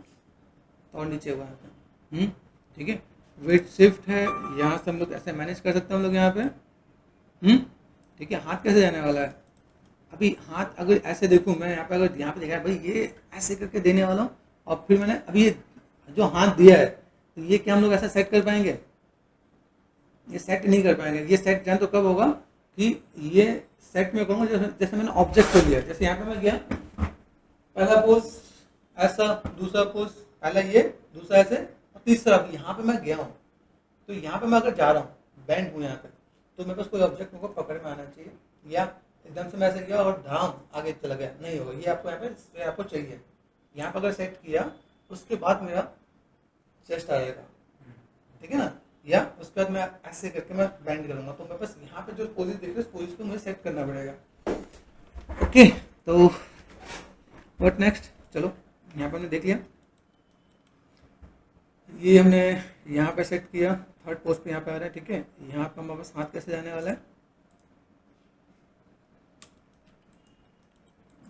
और नीचे हुआ यहाँ पे, ठीक है। वेट शिफ्ट है, यहाँ से हम लोग ऐसे मैनेज कर सकते हैं हम लोग यहाँ पे, ठीक है। हाथ कैसे जाने वाला है, अभी हाथ अगर ऐसे देखूँ मैं यहाँ पे, अगर यहाँ पे देखा है भाई ये ऐसे करके देने वाला हूँ, और फिर मैंने अभी ये जो हाथ दिया है तो ये क्या हम लोग ऐसा सेट कर पाएंगे, ये सेट नहीं कर पाएंगे। ये सेट जान तो कब होगा कि ये सेट में करूँगा जैसे मैंने ऑब्जेक्ट को लिया, जैसे यहाँ पे मैं गया, पहला पोज ऐसा, दूसरा पोज पहला ये, दूसरा ऐसे, और तीसरा यहाँ पे मैं गया हूँ। तो यहाँ पे मैं अगर जा रहा हूँ, बैंड हूँ यहाँ पे, तो मेरे पास कोई ऑब्जेक्ट मेरे को पकड़ में आना चाहिए, या एकदम से मैं ऐसे गया और धाम आगे चला गया, नहीं होगा। ये आपको यहाँ पे आपको चाहिए, यहाँ पे अगर सेट किया उसके बाद मेरा चेस्ट आएगा, ठीक है ना, या उसके बाद मैं ऐसे करके मैं बैंड करूँगा। तो मेरे पास यहाँ पे जो पोजिस देख रहे हैं उस पोजिस को मुझे सेट करना पड़ेगा। ओके, तो व्हाट नेक्स्ट, चलो यहाँ पे हमने देख लिया, ये हमने यहाँ पे सेट किया, थर्ड पोज पे यहाँ पे आ रहा है, ठीक है। यहाँ पे हमारे पास हाथ कैसे जाने वाला है,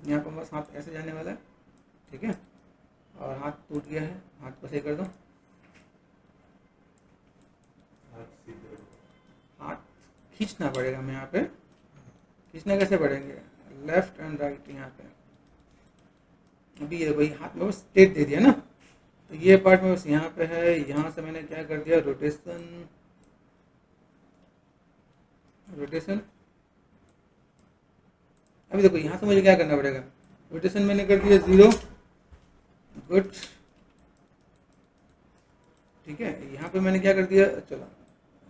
यहाँ पे हमारे हाथ ऐसे जाने वाला है, ठीक है। और हाथ टूट गया है, हाथ को सही कर दो, हाथ खींचना पड़ेगा हमें यहाँ पे। खींचना कैसे पड़ेंगे, लेफ्ट एंड राइट यहाँ पे। अभी ये देखो, ये हाथ में बस स्ट्रेट दे दिया ना, तो ये पार्ट में बस यहाँ पे है। यहाँ से मैंने क्या कर दिया, रोटेशन, रोटेशन। अभी देखो यहाँ से मुझे क्या करना पड़ेगा, रोटेशन मैंने कर दिया 0, गुड, ठीक है। यहाँ पे मैंने क्या कर दिया, चलो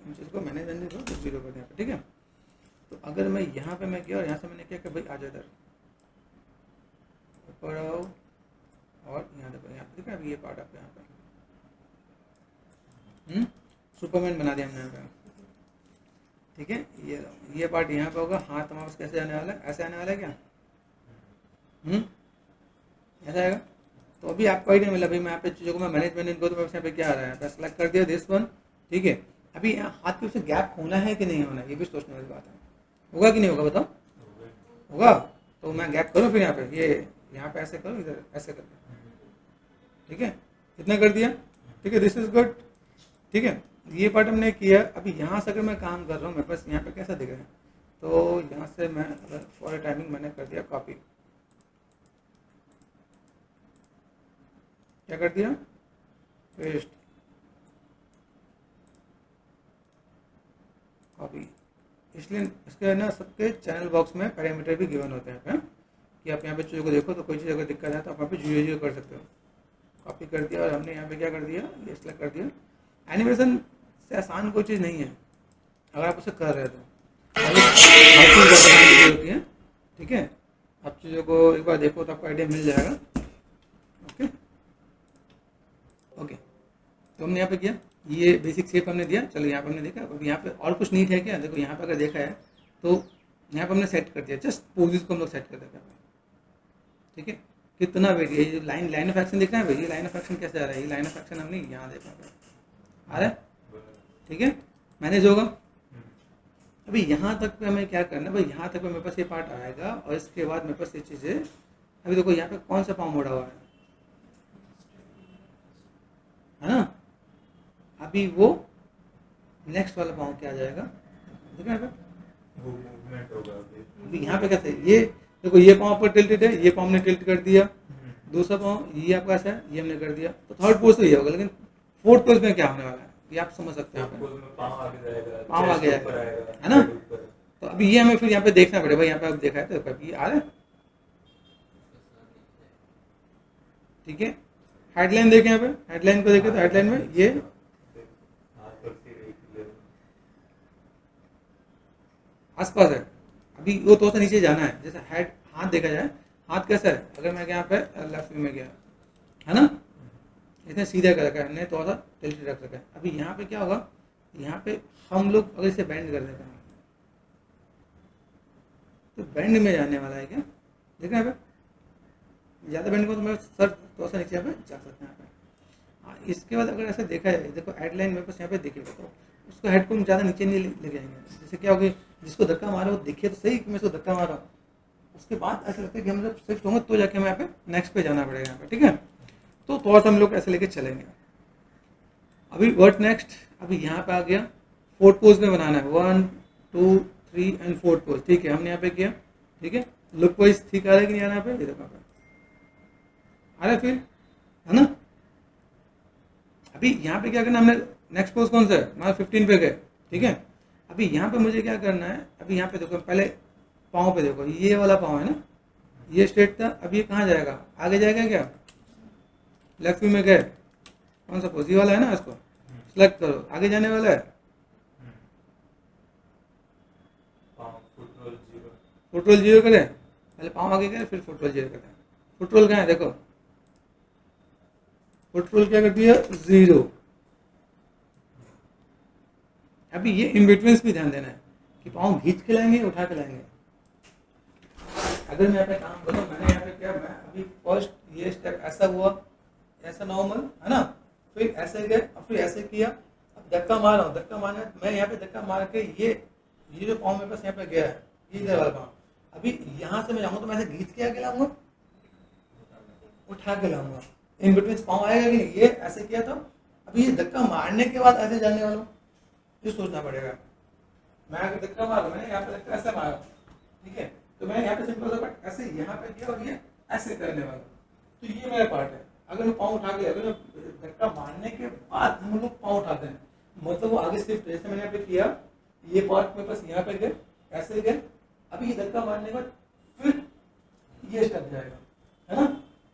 इन चीज़ को मैंने जान दिया तो 0 कर दिया, ठीक है। तो अगर मैं यहाँ पे मैं किया और यहाँ से मैंने क्या किया, भाई आ जाए इधर, ऊपर आओ, और यहाँ देखो, यहाँ पे देखा अभी ये पार्ट आपको यहाँ पे सुपरमैन बना दिया हमने यहाँ पे, ठीक है। ये पार्ट यहाँ पे होगा, हाथ हमारे पास कैसे आने वाला है, ऐसे आने वाला है क्या, ऐसा आएगा। तो अभी आपको आइडिया मिला भाई, मैं यहाँ पे चीज़ों को मैं मैनेजमेंट को, तो मैं यहाँ पे क्या आ रहा है, बस सेलेक्ट कर दिया दिस वन, ठीक है। अभी यहाँ हाथ के पीछे गैप होना है कि नहीं होना है, ये भी सोचने वाली बात है। होगा कि नहीं होगा बताओ, होगा। तो मैं गैप करूँ फिर यहाँ पे, ये यहाँ पे ऐसे करूँ, इधर ऐसे करके, ठीक है, इतना कर दिया, ठीक है, दिस इज गुड, ठीक है, ये पार्ट हमने किया। अभी यहाँ से अगर मैं काम कर रहा हूँ, मेरे पास यहाँ पे कैसा दिख रहा है, तो यहाँ से मैं अगर फॉर टाइमिंग मैंने कर दिया कॉपी, क्या कर दिया, पेस्ट, कॉपी। इसलिए इसके ना सबके चैनल बॉक्स में पैरामीटर भी गिवन होते हैं कि आप यहाँ पे चीज़ों को देखो, तो कोई चीज़ अगर दिक्कत है तो आप यहाँ पे जीरो कर सकते हो। कॉपी कर दिया और हमने यहाँ पे क्या कर दिया, ये सिलेक्ट कर दिया। एनिमेशन से आसान कोई चीज़ नहीं है अगर आप उसे कर रहे हो तो, हर चीज़ आसान होती है, ठीक है। आप चीज़ों को एक बार देखो तो आपको आइडिया मिल जाएगा। ओके ओके, तो हमने यहाँ पे किया, ये बेसिक शेप हमने दिया। चलो यहाँ पे हमने देखा, अब यहाँ पे और कुछ नीड है क्या, देखो यहाँ पे अगर देखा है तो यहाँ पे हमने सेट कर दिया, जस्ट पोजेस को हम लोग सेट कर देते हैं, ठीक है। कितना वेट, ये लाइन ऑफ एक्शन दिख रहा है भाई, ये लाइन ऑफ एक्शन कैसे आ रहा है, ये लाइन ऑफ एक्शन हमने यहाँ देखा आ रहा है, ठीक है, मैनेज होगा। अभी यहाँ तक पे हमें क्या करना है भाई, यहाँ तक पे मेरे पास ये पार्ट आएगा और इसके बाद मेरे पास ये चीज़ें, अभी देखो यहाँ पे कौन सा पाँव मोड़ा हुआ है ना, अभी वो नेक्स्ट वाला पाँव क्या आ जाएगा, ठीक है, वो मूवमेंट होगा अभी यहाँ पे कैसे, ये देखो ये पाँव पर टिल्टेड है, ये पाँव हमने टिल्ट कर दिया, दूसरा पाँव ये आपका ऐसा है, ये हमने कर दिया, तो थर्ड पोज तो ये होगा, लेकिन फोर्थ पोज में क्या होने वाला है ये आप समझ सकते हैं, पाँव आगे जाएगा, पाँव आगे chest ऊपर जाएगा, है ना। तो अभी ये हमें फिर यहाँ पे देखना पड़ेगा भाई, यहाँ पे आप देखा है तो अभी आ रहा है, ठीक है। हेडलाइन देखें, यहाँ पे हेडलाइन को देखें तो हेडलाइन में ये आसपास है, अभी वो तो नीचे जाना है। जैसे हेड, हाथ देखा जाए, हाथ कैसा है, अगर मैं यहाँ पे लेफ्ट में गया है ना, इतने सीधा कर रखा है हमने, थोड़ा सा टिल्टेड रख रखा है। अभी यहाँ पे क्या होगा, यहाँ पे हम लोग अगर इसे बेंड कर देते हैं तो बेंड में जाने वाला है क्या, देखना यहाँ पे ज़्यादा बेंड को तो मैं सर थोड़ा सा नीचे यहाँ पे जा सकते हैं यहाँ पे। हाँ, इसके बाद अगर ऐसे देखा जाए, देखो हेडलाइन मेरे पास यहाँ पे दिखेगा, तो उसको हेड को ज़्यादा नीचे नहीं लेके जाएंगे। जैसे क्या होगी, जिसको धक्का मारा वो दिखे तो सही कि मैं इसको धक्का मारा, उसके बाद ऐसा लगता है कि हम जब शिफ्ट होंगे तो जाके हमें यहाँ पे नेक्स्ट पे जाना पड़ेगा यहाँ पे, ठीक है। तो थोड़ा सा हम लोग ऐसे लेके चलेंगे। अभी व्हाट नेक्स्ट, अभी यहाँ पे आ गया, फोर्थ पोज में बनाना है, 1 2 3 एंड फोर्थ पोज, ठीक है, हमने यहाँ पे किया, ठीक है। लुक वाइज ठीक आ रहा है कि नहीं आ रहा है, यहाँ पे ये देखो आ रहा है फिर, है ना। अभी यहाँ पे क्या करना है, हमने नेक्स्ट पोज कौन सा है, हमारा 15 पे गए, ठीक है। अभी यहाँ पे मुझे क्या करना है, अभी यहाँ पे देखो, पहले पाँव पे देखो, ये वाला पाँव है ना, ये स्ट्रेट था, अब ये कहाँ जाएगा, आगे जाएगा क्या, लेफ्ट में गए, कौन सा पोज, ये वाला है ना, इसको सेलेक्ट करो, आगे जाने वाला है, फुट रोल 0 करें, पहले पाँव आगे गए फिर फुट रोल 0 करें। फुट रोल कहाँ है, देखो फुट रोल क्या कर दिया, 0। अभी ये इन बिटवीन भी ध्यान देना है कि पाँव खींच के लाएंगे, उठा के लाएंगे। अगर मैं यहाँ पे काम करूँ, मैंने यहाँ पे क्या, मैं अभी फर्स्ट ये स्टेप ऐसा हुआ, ऐसा नॉर्मल है ना, फिर ऐसे गए और फिर ऐसे किया, अब धक्का मार रहा हूँ, धक्का मारना, मैं यहाँ पे धक्का मार के ये जो पाँव मेरे पास यहाँ पे गया है, ये इधर वाला पाँव, अभी यहाँ से मैं जाऊँगा तो मैं ऐसे खींच के आगे लाऊंगा, उठा के लाऊंगा, इन बिटवीन पाँव आएगा कि नहीं, ये ऐसे किया था, अभी ये धक्का मारने के बाद ऐसे जाने वाला हूँ, ये सोचना पड़ेगा। मैं अगर धक्का मारा, मैंने यहाँ पे धक्का ऐसे मारा, ठीक है, तो मैं यहाँ पे सिंपल सा बट ऐसे यहाँ पे किया और ये ऐसे करने वाला, तो ये मेरा पार्ट है। अगर मैं पाँव उठा के, अगर धक्का मारने के बाद हम लोग पाँव उठाते हैं, मतलब वो आगे शिफ्ट, जैसे मैंने यहाँ पे किया, ये पार्ट मेरे पास यहाँ पे गए, ऐसे गए, अभी ये धक्का मारने के बाद फिर ये स्टेप जाएगा, है ना।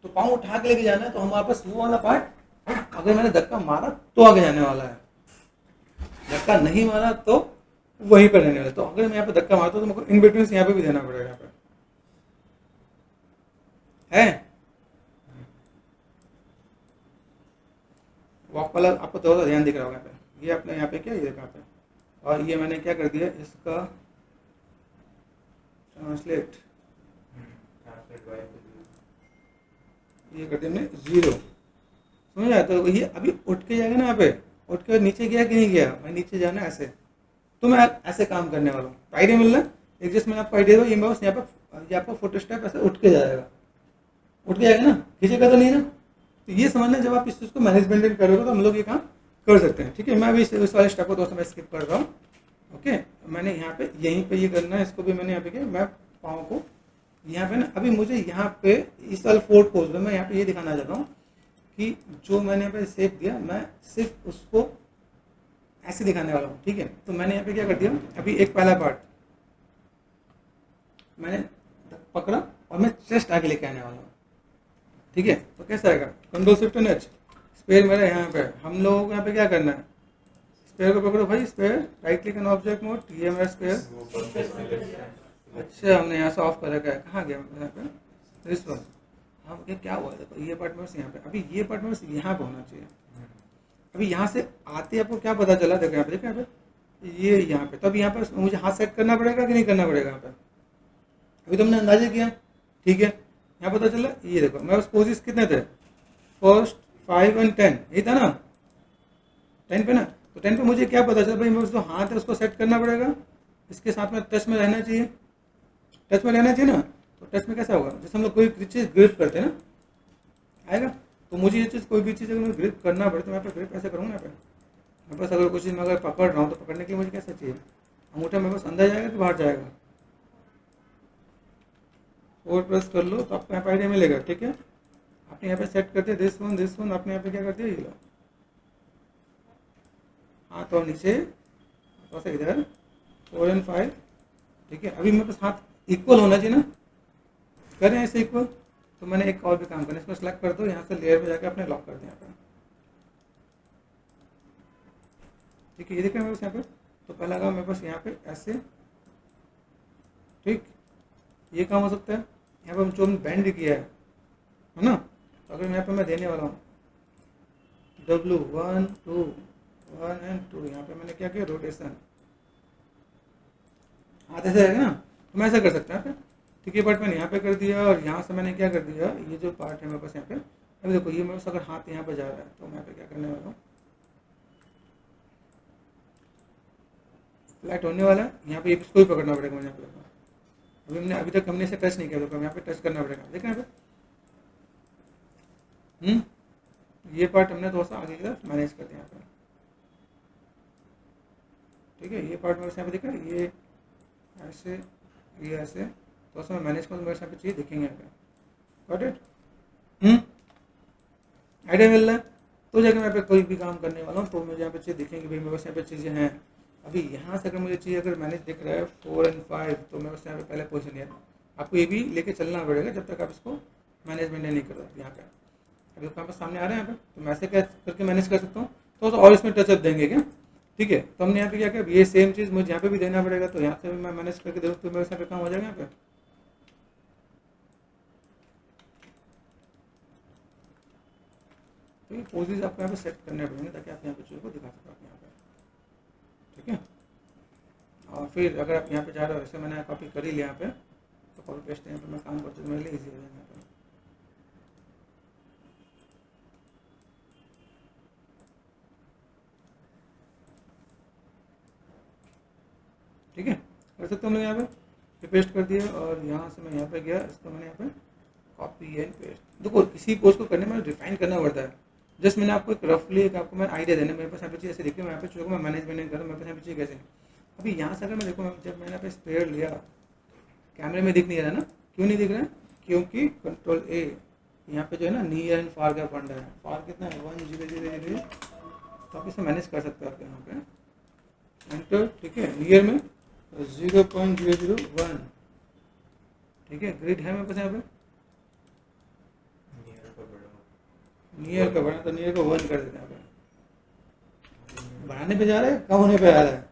तो पाँव उठा के लेके जाना है, तो हमारे पास वो वाला पार्ट, अगर मैंने धक्का मारा तो आगे जाने वाला है, धक्का नहीं मारा तो वहीं पर रहने वाला। तो अगर मैं यहाँ पे धक्का मारता हूँ तो मुझको इन बिटवीन यहाँ पे भी देना पड़ेगा, यहाँ पे है वॉक वाला, आपको थोड़ा सा ध्यान दिख रहा होगा यहाँ पे, ये आपने यहाँ पे क्या, ये देखा पे, और ये मैंने क्या कर दिया, इसका ट्रांसलेट, ये कर दिया हमने 0, समझ आया। तो ये अभी उठ के जाएगा ना, यहाँ पे उठ के नीचे गया कि नहीं गया, मैं नीचे जाना ऐसे, तो मैं ऐसे काम करने वाला हूँ। आइडिया मिल रहा है, एक जैसे मैंने आपको आइडिया दिया, ये मैं बस यहाँ पे और ये आपका फुट स्टेप ऐसे उठ के जाएगा, उठ के जाएगा ना, खींचेगा तो नहीं ना। तो ये समझना, जब आप इस चीज़ को मैनेजमेंट करोगे तो हम लोग ये काम कर सकते हैं। ठीक है, मैं अभी इस वाले स्टेप को दोस्तों मैं स्किप कर रहा हूँ। ओके, मैंने यहाँ पे यहीं पे ये करना है, इसको भी मैंने यहाँ पे किया, मैं पाँव को यहाँ पे ना, अभी मुझे यहाँ पे इस वाले फोर्थ पोज में मैं यहाँ पे ये दिखाना चाहता हूँ कि जो मैंने यहाँ पे शेप दिया, मैं सिर्फ उसको ऐसे दिखाने वाला हूँ। ठीक है, तो मैंने यहाँ पे क्या कर दिया, अभी एक पहला पार्ट मैंने पकड़ा और मैं चेस्ट आगे लेके आने वाला हूँ। ठीक है, तो कैसा आएगा, कंट्रोल शिफ्ट एच, स्पेयर मेरा यहाँ पे, हम लोगों को यहाँ पे क्या करना है, स्पेयर को पकड़ो भाई, sphere, right click on object mode, ये मेरा स्पेयर। अच्छा, हमने यहाँ से ऑफ कर रखा है, कहाँ गया यहाँ पे, दिस वन, हाँ क्या हुआ, देखो ये पार्ट में बस यहाँ पे, अभी ये पार्ट में बस यहाँ पे होना चाहिए। अभी यहाँ से आते आपको क्या पता चला, देखो यहाँ पे, देखो यहाँ पे, ये यहाँ पे, तब यहाँ पर मुझे हाथ सेट करना पड़ेगा कि नहीं करना पड़ेगा यहाँ पे, अभी तो हमने अंदाजा किया। ठीक है, यहाँ पता चला, ये देखो मैं बस पोजिस कितने थे, फर्स्ट 5 और 10, यही था ना, 10 पे ना, तो 10 पे मुझे क्या पता चला भाई, मैं जो हाथ है उसको सेट करना पड़ेगा, इसके साथ में टच में रहना चाहिए, टच में रहना चाहिए ना। तो टच में कैसा होगा, जैसे हम लोग कोई चीज़ ग्रिप करते हैं ना, आएगा, तो मुझे ये चीज़ कोई भी चीज़ अगर ग्रिप करना पड़े तो मैं ग्रिप ऐसे करूँगा यहाँ पे, मेरे पास अगर कुछ चीज़ मैं अगर पकड़ रहा हूँ तो पकड़ने के लिए मुझे कैसा चाहिए, अंगूठा मेरे पास अंदर जाएगा कि बाहर जाएगा, और प्रेस कर लो तो आपको यहाँ पर आइडिया मिलेगा। ठीक है, आपने यहाँ पे सेट करते दिस वन, आपने यहाँ पे क्या कर दिया, ये लो हाथ और नीचे, तो से इधर 4 और 5। ठीक है, अभी मेरे पास हाथ इक्वल होना चाहिए ना, करें ऐसे इक्वल, तो मैंने एक और भी काम करना है, इसको सेलेक्ट कर दो, यहाँ से लेयर पे जाके अपने लॉक कर दें यहाँ पे। ठीक है, ये देखिए मेरे पास यहाँ पे, तो पहला काम मेरे पास यहाँ पे ऐसे, ठीक, ये काम हो सकता है। यहाँ पे जो हमने बैंड किया है ना, तो अगर यहाँ पे मैं देने वाला हूँ W 1 2 1 एंड 2, यहाँ पे मैंने क्या किया, रोटेशन, हाथ ऐसे रहेगा ना, तो मैं ऐसा कर सकता है। ठीक है, पार्ट मैंने यहाँ पे कर दिया, और यहाँ से मैंने क्या कर दिया, ये जो पार्ट है मेरे पास यहाँ पे, अभी देखो ये मेरे पास अगर हाथ यहाँ पे जा रहा है तो मैं यहाँ पे क्या करने वाला हूँ, फ्लैट होने वाला है, यहाँ पे इसको भी पकड़ना पड़ेगा मुझे यहाँ पे। अभी तक हमने इसे टच नहीं किया, तो यहाँ पे टच करना पड़ेगा, देखा यहाँ पे। ये पार्ट हमने थोड़ा सा आगे की तरफ मैनेज कर दिया यहाँ पे। ठीक है, ये पार्ट मेरे यहाँ पे दिखा, ये ऐसे, ये ऐसे, तो उसमें मैनेज कर मेरे यहाँ पे चीज़ दिखेंगे यहाँ पे। गॉट इट, आइडिया मिल रहा है। तो जगह मैं पे कोई भी काम करने वाला हूँ तो मुझे यहाँ पे चीज़ दिखेंगे, भाई मेरे पास यहाँ पे चीज़ें हैं। अभी यहाँ से अगर मुझे चीज़ अगर मैनेज दिख रहा है 4 और 5, तो मेरे पास यहाँ पे पहले पोजिशन है, आपको ये भी लेके चलना पड़ेगा जब तक आप इसको मैनेजमेंट नहीं करो। यहाँ पे अभी यहाँ पे सामने आ रहे हैं यहाँ पे, तो मैं ऐसे क्या करके मैनेज कर सकता हूँ, तो और इसमें टचअप देंगे क्या। ठीक है, तो हमने यहाँ पे क्या किया, ये सेम चीज़ मुझे यहाँ पे भी देना पड़ेगा, तो यहाँ से भी मैं मैनेज करके दूँ तो मेरे यहाँ पे काम हो जाएगा यहाँ पे। तो ये पोजेज आपको यहाँ पे सेट करने पड़ेंगे ताकि आप यहाँ पे चीज़ों को दिखा सको आप यहाँ पे। ठीक है, और फिर अगर आप यहाँ पे जा रहे हो, ऐसे मैंने कॉपी कर ही लिया यहाँ पे, तो कॉपी पेस्ट यहाँ पे मैं काम करता हूँ, मेरे लिए ईजी हो जाएगा यहाँ पे। ठीक है, कर सकते हम लोग यहाँ पे पेस्ट कर दिया, और यहाँ से मैं यहाँ पे गया, इसको मैंने यहाँ पे कॉपी एंड पेस्ट। देखो किसी पोज को करने में डिफाइन करना पड़ता है, जस्ट मैंने आपको एक रफली एक आपको मैं आइडिया देना, मेरे पास यहाँ पे चीज़ ऐसे देखिए, मैं यहाँ पे चीज़ों को मैं मैनेजमेंट नहीं कर रहा हूँ, मेरे पास यहाँ पे चीज़ कैसे। अभी यहाँ से अगर मैं देखूँ, जब मैंने यहाँ पे स्पेयर लिया, कैमरे में दिख नहीं रहा ना, क्यों नहीं दिख रहा है, क्योंकि कंट्रोल ए यहाँ पे जो है ना नियर एंड फार का फंड है, फार कितना है 1 0 0 0, तो आप इसे मैनेज कर सकते हो आप यहाँ पे एंटर। ठीक है, नियर में 0.001, ठीक है, ग्रिड है मेरे पास यहाँ पे, नियर का बढ़ा, तो नियर को 1 कर देते हैं। यहाँ पे बढ़ाने पे जा रहे हैं, कम होने पे आ रहा है,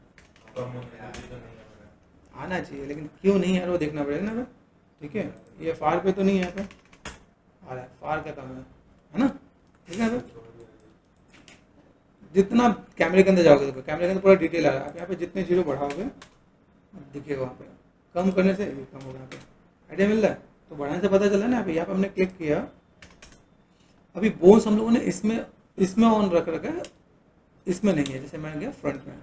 आना चाहिए, लेकिन क्यों नहीं आ रहा वो देखना पड़ेगा ना। ठीक है, ये फार पे तो नहीं है, यहाँ पे आ रहा है, फार का कम है ना। ठीक है, जितना कैमरे के अंदर जाओगे, देखो कैमरे के अंदर पूरा डिटेल आ रहा है, आप यहाँ पे जितने जीरो बढ़ाओगे दिखेगा वहाँ पे, कम करने से ये कम होगा। यहाँ पे आइडिया मिल रहा है, तो बढ़ाने से पता चला ना। यहाँ पे हमने क्लिक किया, अभी बोन्स हम लोगों ने इसमें ऑन रख रखा है, इसमें नहीं है। जैसे मैं गया फ्रंट में,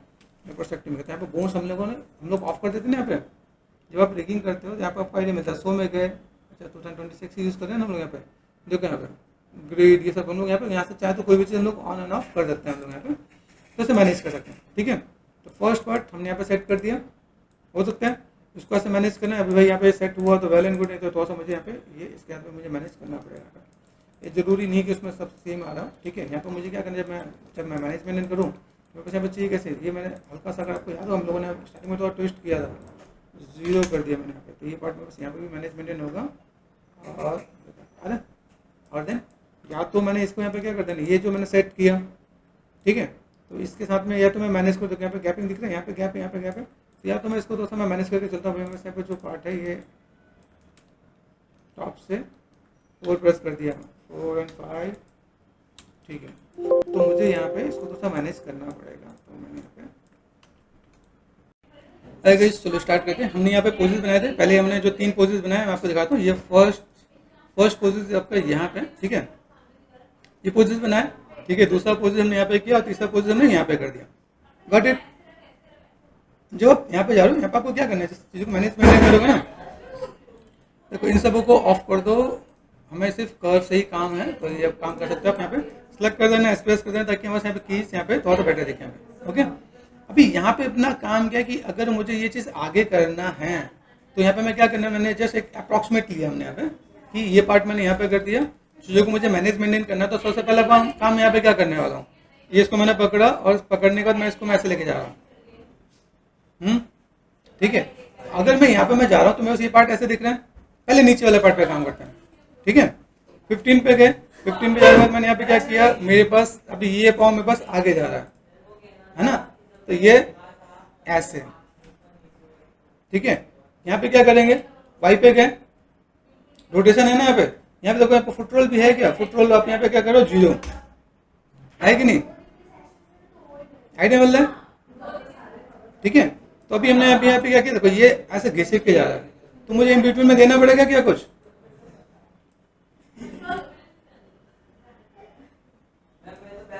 मैं परस्पेक्टिव में, यहाँ पे बोन्स हम लोग ऑफ कर देते ना। यहाँ पे जब आप रिगिंग करते हो तो यहाँ पर आपको आइडिया मिलता है 100 में गए, अच्छा 2026 यूज़ कर रहे हैं ना हम लोग यहाँ पे, देखो यहाँ पे ग्रेड ये सब हम लोग यहाँ से चाहे तो कोई भी चीज़ हम लोग ऑन एंड ऑफ कर सकते हैं हम लोग यहाँ पे, तो इसे मैनेज कर सकते हैं। ठीक है, तो फर्स्ट पार्ट हमने यहाँ पे सेट कर दिया, हो सकता है उसको ऐसे मैनेज करना है। अभी भाई यहाँ पे सेट हुआ तो वेल एंड गुड, नहीं तो थोड़ा सा मुझे यहाँ पे ये इसके हाथ में मुझे मैनेज करना पड़ेगा। ये जरूरी नहीं कि उसमें सब सेम आ रहा हो। ठीक है, यहाँ पे मुझे क्या करना है, जब मैं मैनेजमेंट करूँ मेरे पास यहाँ पे चाहिए कैसे, ये मैंने हल्का सा, अगर आपको याद हो हम लोगों ने स्टार्टिंग में तो ट्विस्ट किया था, 0 कर दिया मैंने यहाँ पे, तो ये पार्ट मेरे पास यहाँ पे भी मैनेजमेंट होगा। और देन या तो मैंने इसको यहाँ पे क्या कर देना, ये जो मैंने सेट किया, ठीक है, तो इसके साथ में या तो मैं मैनेज करूँ, तो यहाँ पे गैपिंग दिख रहा है, यहाँ पे गैप है, यहाँ पे गैप है, तो या तो मैं इसको थोड़ा सा मैं मैनेज करके चलता हूँ। यहाँ पे जो पार्ट है ये टॉप से 4 प्रेस कर दिया, 4 और 5, ठीक है, तो मुझे यहाँ पे इसको थोड़ा सा मैनेज करना पड़ेगा। तो मैंने यहाँ पे अरे चलो स्टार्ट करके, हमने यहाँ पे पोजेस बनाए थे, पहले हमने जो 3 पोजेस बनाए मैं आपको दिखाता हूँ। ये फर्स्ट पोजेस आपका यहाँ पे, ठीक है, ये पोजेस बनाए, ठीक है, दूसरा पोजेस हमने यहाँ पे किया और तीसरा पोजेस हमने यहाँ पे कर दिया। Got it. जब आप यहाँ पे जा रहे हो, यहाँ पे आपको क्या करना है, जिस चीज़ को मैनेजमेंट करोगे ना, देखो इन सबों को ऑफ कर दो, हमें सिर्फ कर्व से ही काम है, तो ये काम कर सकते हो आप। यहाँ पे सेलेक्ट कर देना, स्पेस कर देना, ताकि हमारे यहाँ पे कीज यहाँ पे थोड़ा सा बेटर दिखे यहाँ पे। ओके, अभी यहाँ पे अपना काम क्या है कि अगर मुझे ये चीज़ आगे करना है तो यहाँ पे मैं क्या करना है, मैंने जस्ट एक अप्रॉक्सीमेट लिया हमने यहाँ पे कि ये पार्ट मैंने यहाँ पे कर दिया। चीज़ों को मुझे मैनेज मेंटेन करना है, तो सबसे पहला काम यहाँ पे क्या करने वाला हूँ, ये इसको मैंने पकड़ा और पकड़ने के बाद मैं इसको ऐसे लेके जा रहा हूँ। ठीक है, अगर मैं यहाँ पे मैं जा रहा हूँ तो मेरे ये पार्ट ऐसे दिख रहा है, पहले नीचे वाले पार्ट पे काम करते हैं। ठीक है, 15 पे गए, 15 पे जाने के बाद मैंने यहाँ पे क्या किया, मेरे पास अभी ये पाँव मेरे पास आगे जा रहा है ना, तो ये ऐसे, ठीक है। यहाँ पे क्या करेंगे, वाई पे गए, रोटेशन है ना यहाँ पे देखो, यहाँ पे फुट रोल भी है क्या, फुट रोल आप यहाँ पे क्या करो 0 है कि नहीं, आइडिया मिल रहा है। ठीक है, तो अभी हमने यहाँ पे क्या किया, देखो ये ऐसे घिसक के जा रहा है, तो मुझे इन बिटवीन में देना पड़ेगा क्या कुछ,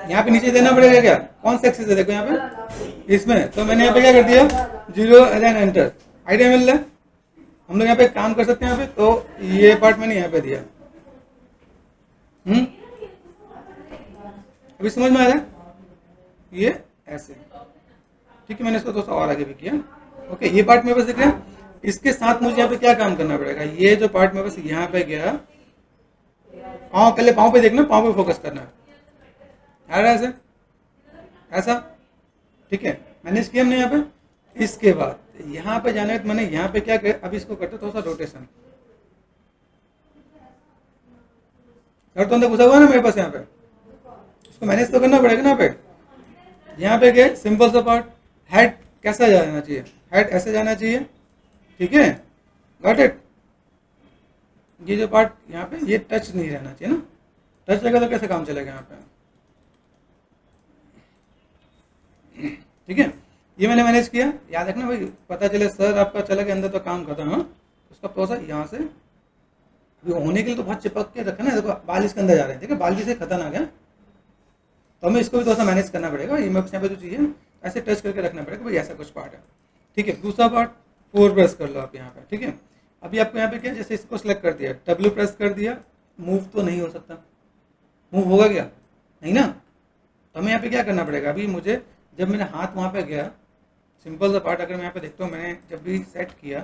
यहाँ पे नीचे देना पड़ेगा क्या, कौन सा एक्सिस है देखो यहाँ पे इसमें, तो मैंने यहाँ पे क्या कर दिया 0 एंड एंटर। आइडिया मिल रहा है, हम लोग यहाँ पे काम कर सकते हैं यहाँ पे, तो ये पार्ट मैंने यहाँ पे दिया। अभी समझ में आ रहा है, ये ऐसे, ठीक है, मैंने इसको थोड़ा सा और आगे भी किया। ओके, ये पार्ट मेरे पास दिख रहा है, इसके साथ मुझे यहाँ पे क्या काम करना पड़ेगा, ये जो पार्ट मेरे पास यहाँ पे गया, पाँव, पहले पाँव पे देखना, पाँव पे फोकस करना है, आ रहा है ऐसे ऐसा, ठीक है, मैनेज किया हमने यहाँ पे। इसके बाद यहाँ पे जाने तो मैंने यहाँ पे क्या किया, अभी इसको करते थोड़ा सा रोटेशन, तो अंदर घुसा हुआ ना मेरे पास यहाँ पे, इसको मैनेज तो करना पड़ेगा ना पे। यहाँ पे गए, सिंपल सा पार्ट, हेड कैसा जाना चाहिए, हेड ऐसे जाना चाहिए, ठीक है, गॉट इट। ये जो पार्ट यहाँ पे ये टच नहीं रहना चाहिए ना, टच रहेगा तो कैसे काम चलेगा यहाँ पे, ठीक है। ये मैंने मैनेज किया, याद रखना भाई, पता चले सर आपका चला गया अंदर तो काम खत्म है, उसका प्रोसेस यहाँ से होने के लिए तो बहुत चिपक के रखा ना, देखो बाल इसके अंदर जा रहे हैं, ठीक है, बाल से खत्म आ गया, तो हमें इसको भी थोड़ा सा मैनेज करना पड़ेगा। ये यहाँ पे जो चीज़ है ऐसे टच करके रखना पड़ेगा, भाई ऐसा कुछ पार्ट है, ठीक है। दूसरा पार्ट 4 प्रेस कर लो आप यहाँ पे, ठीक है। अभी आपको यहाँ पे क्या, जैसे इसको सिलेक्ट कर दिया, W प्रेस कर दिया, मूव तो नहीं हो सकता, मूव होगा क्या, नहीं ना, तो हमें यहाँ पे क्या करना पड़ेगा, अभी मुझे जब मेरा हाथ वहाँ पे गया, सिंपल सा पार्ट अगर मैं यहाँ पे देखता हूँ, मैंने जब भी सेट किया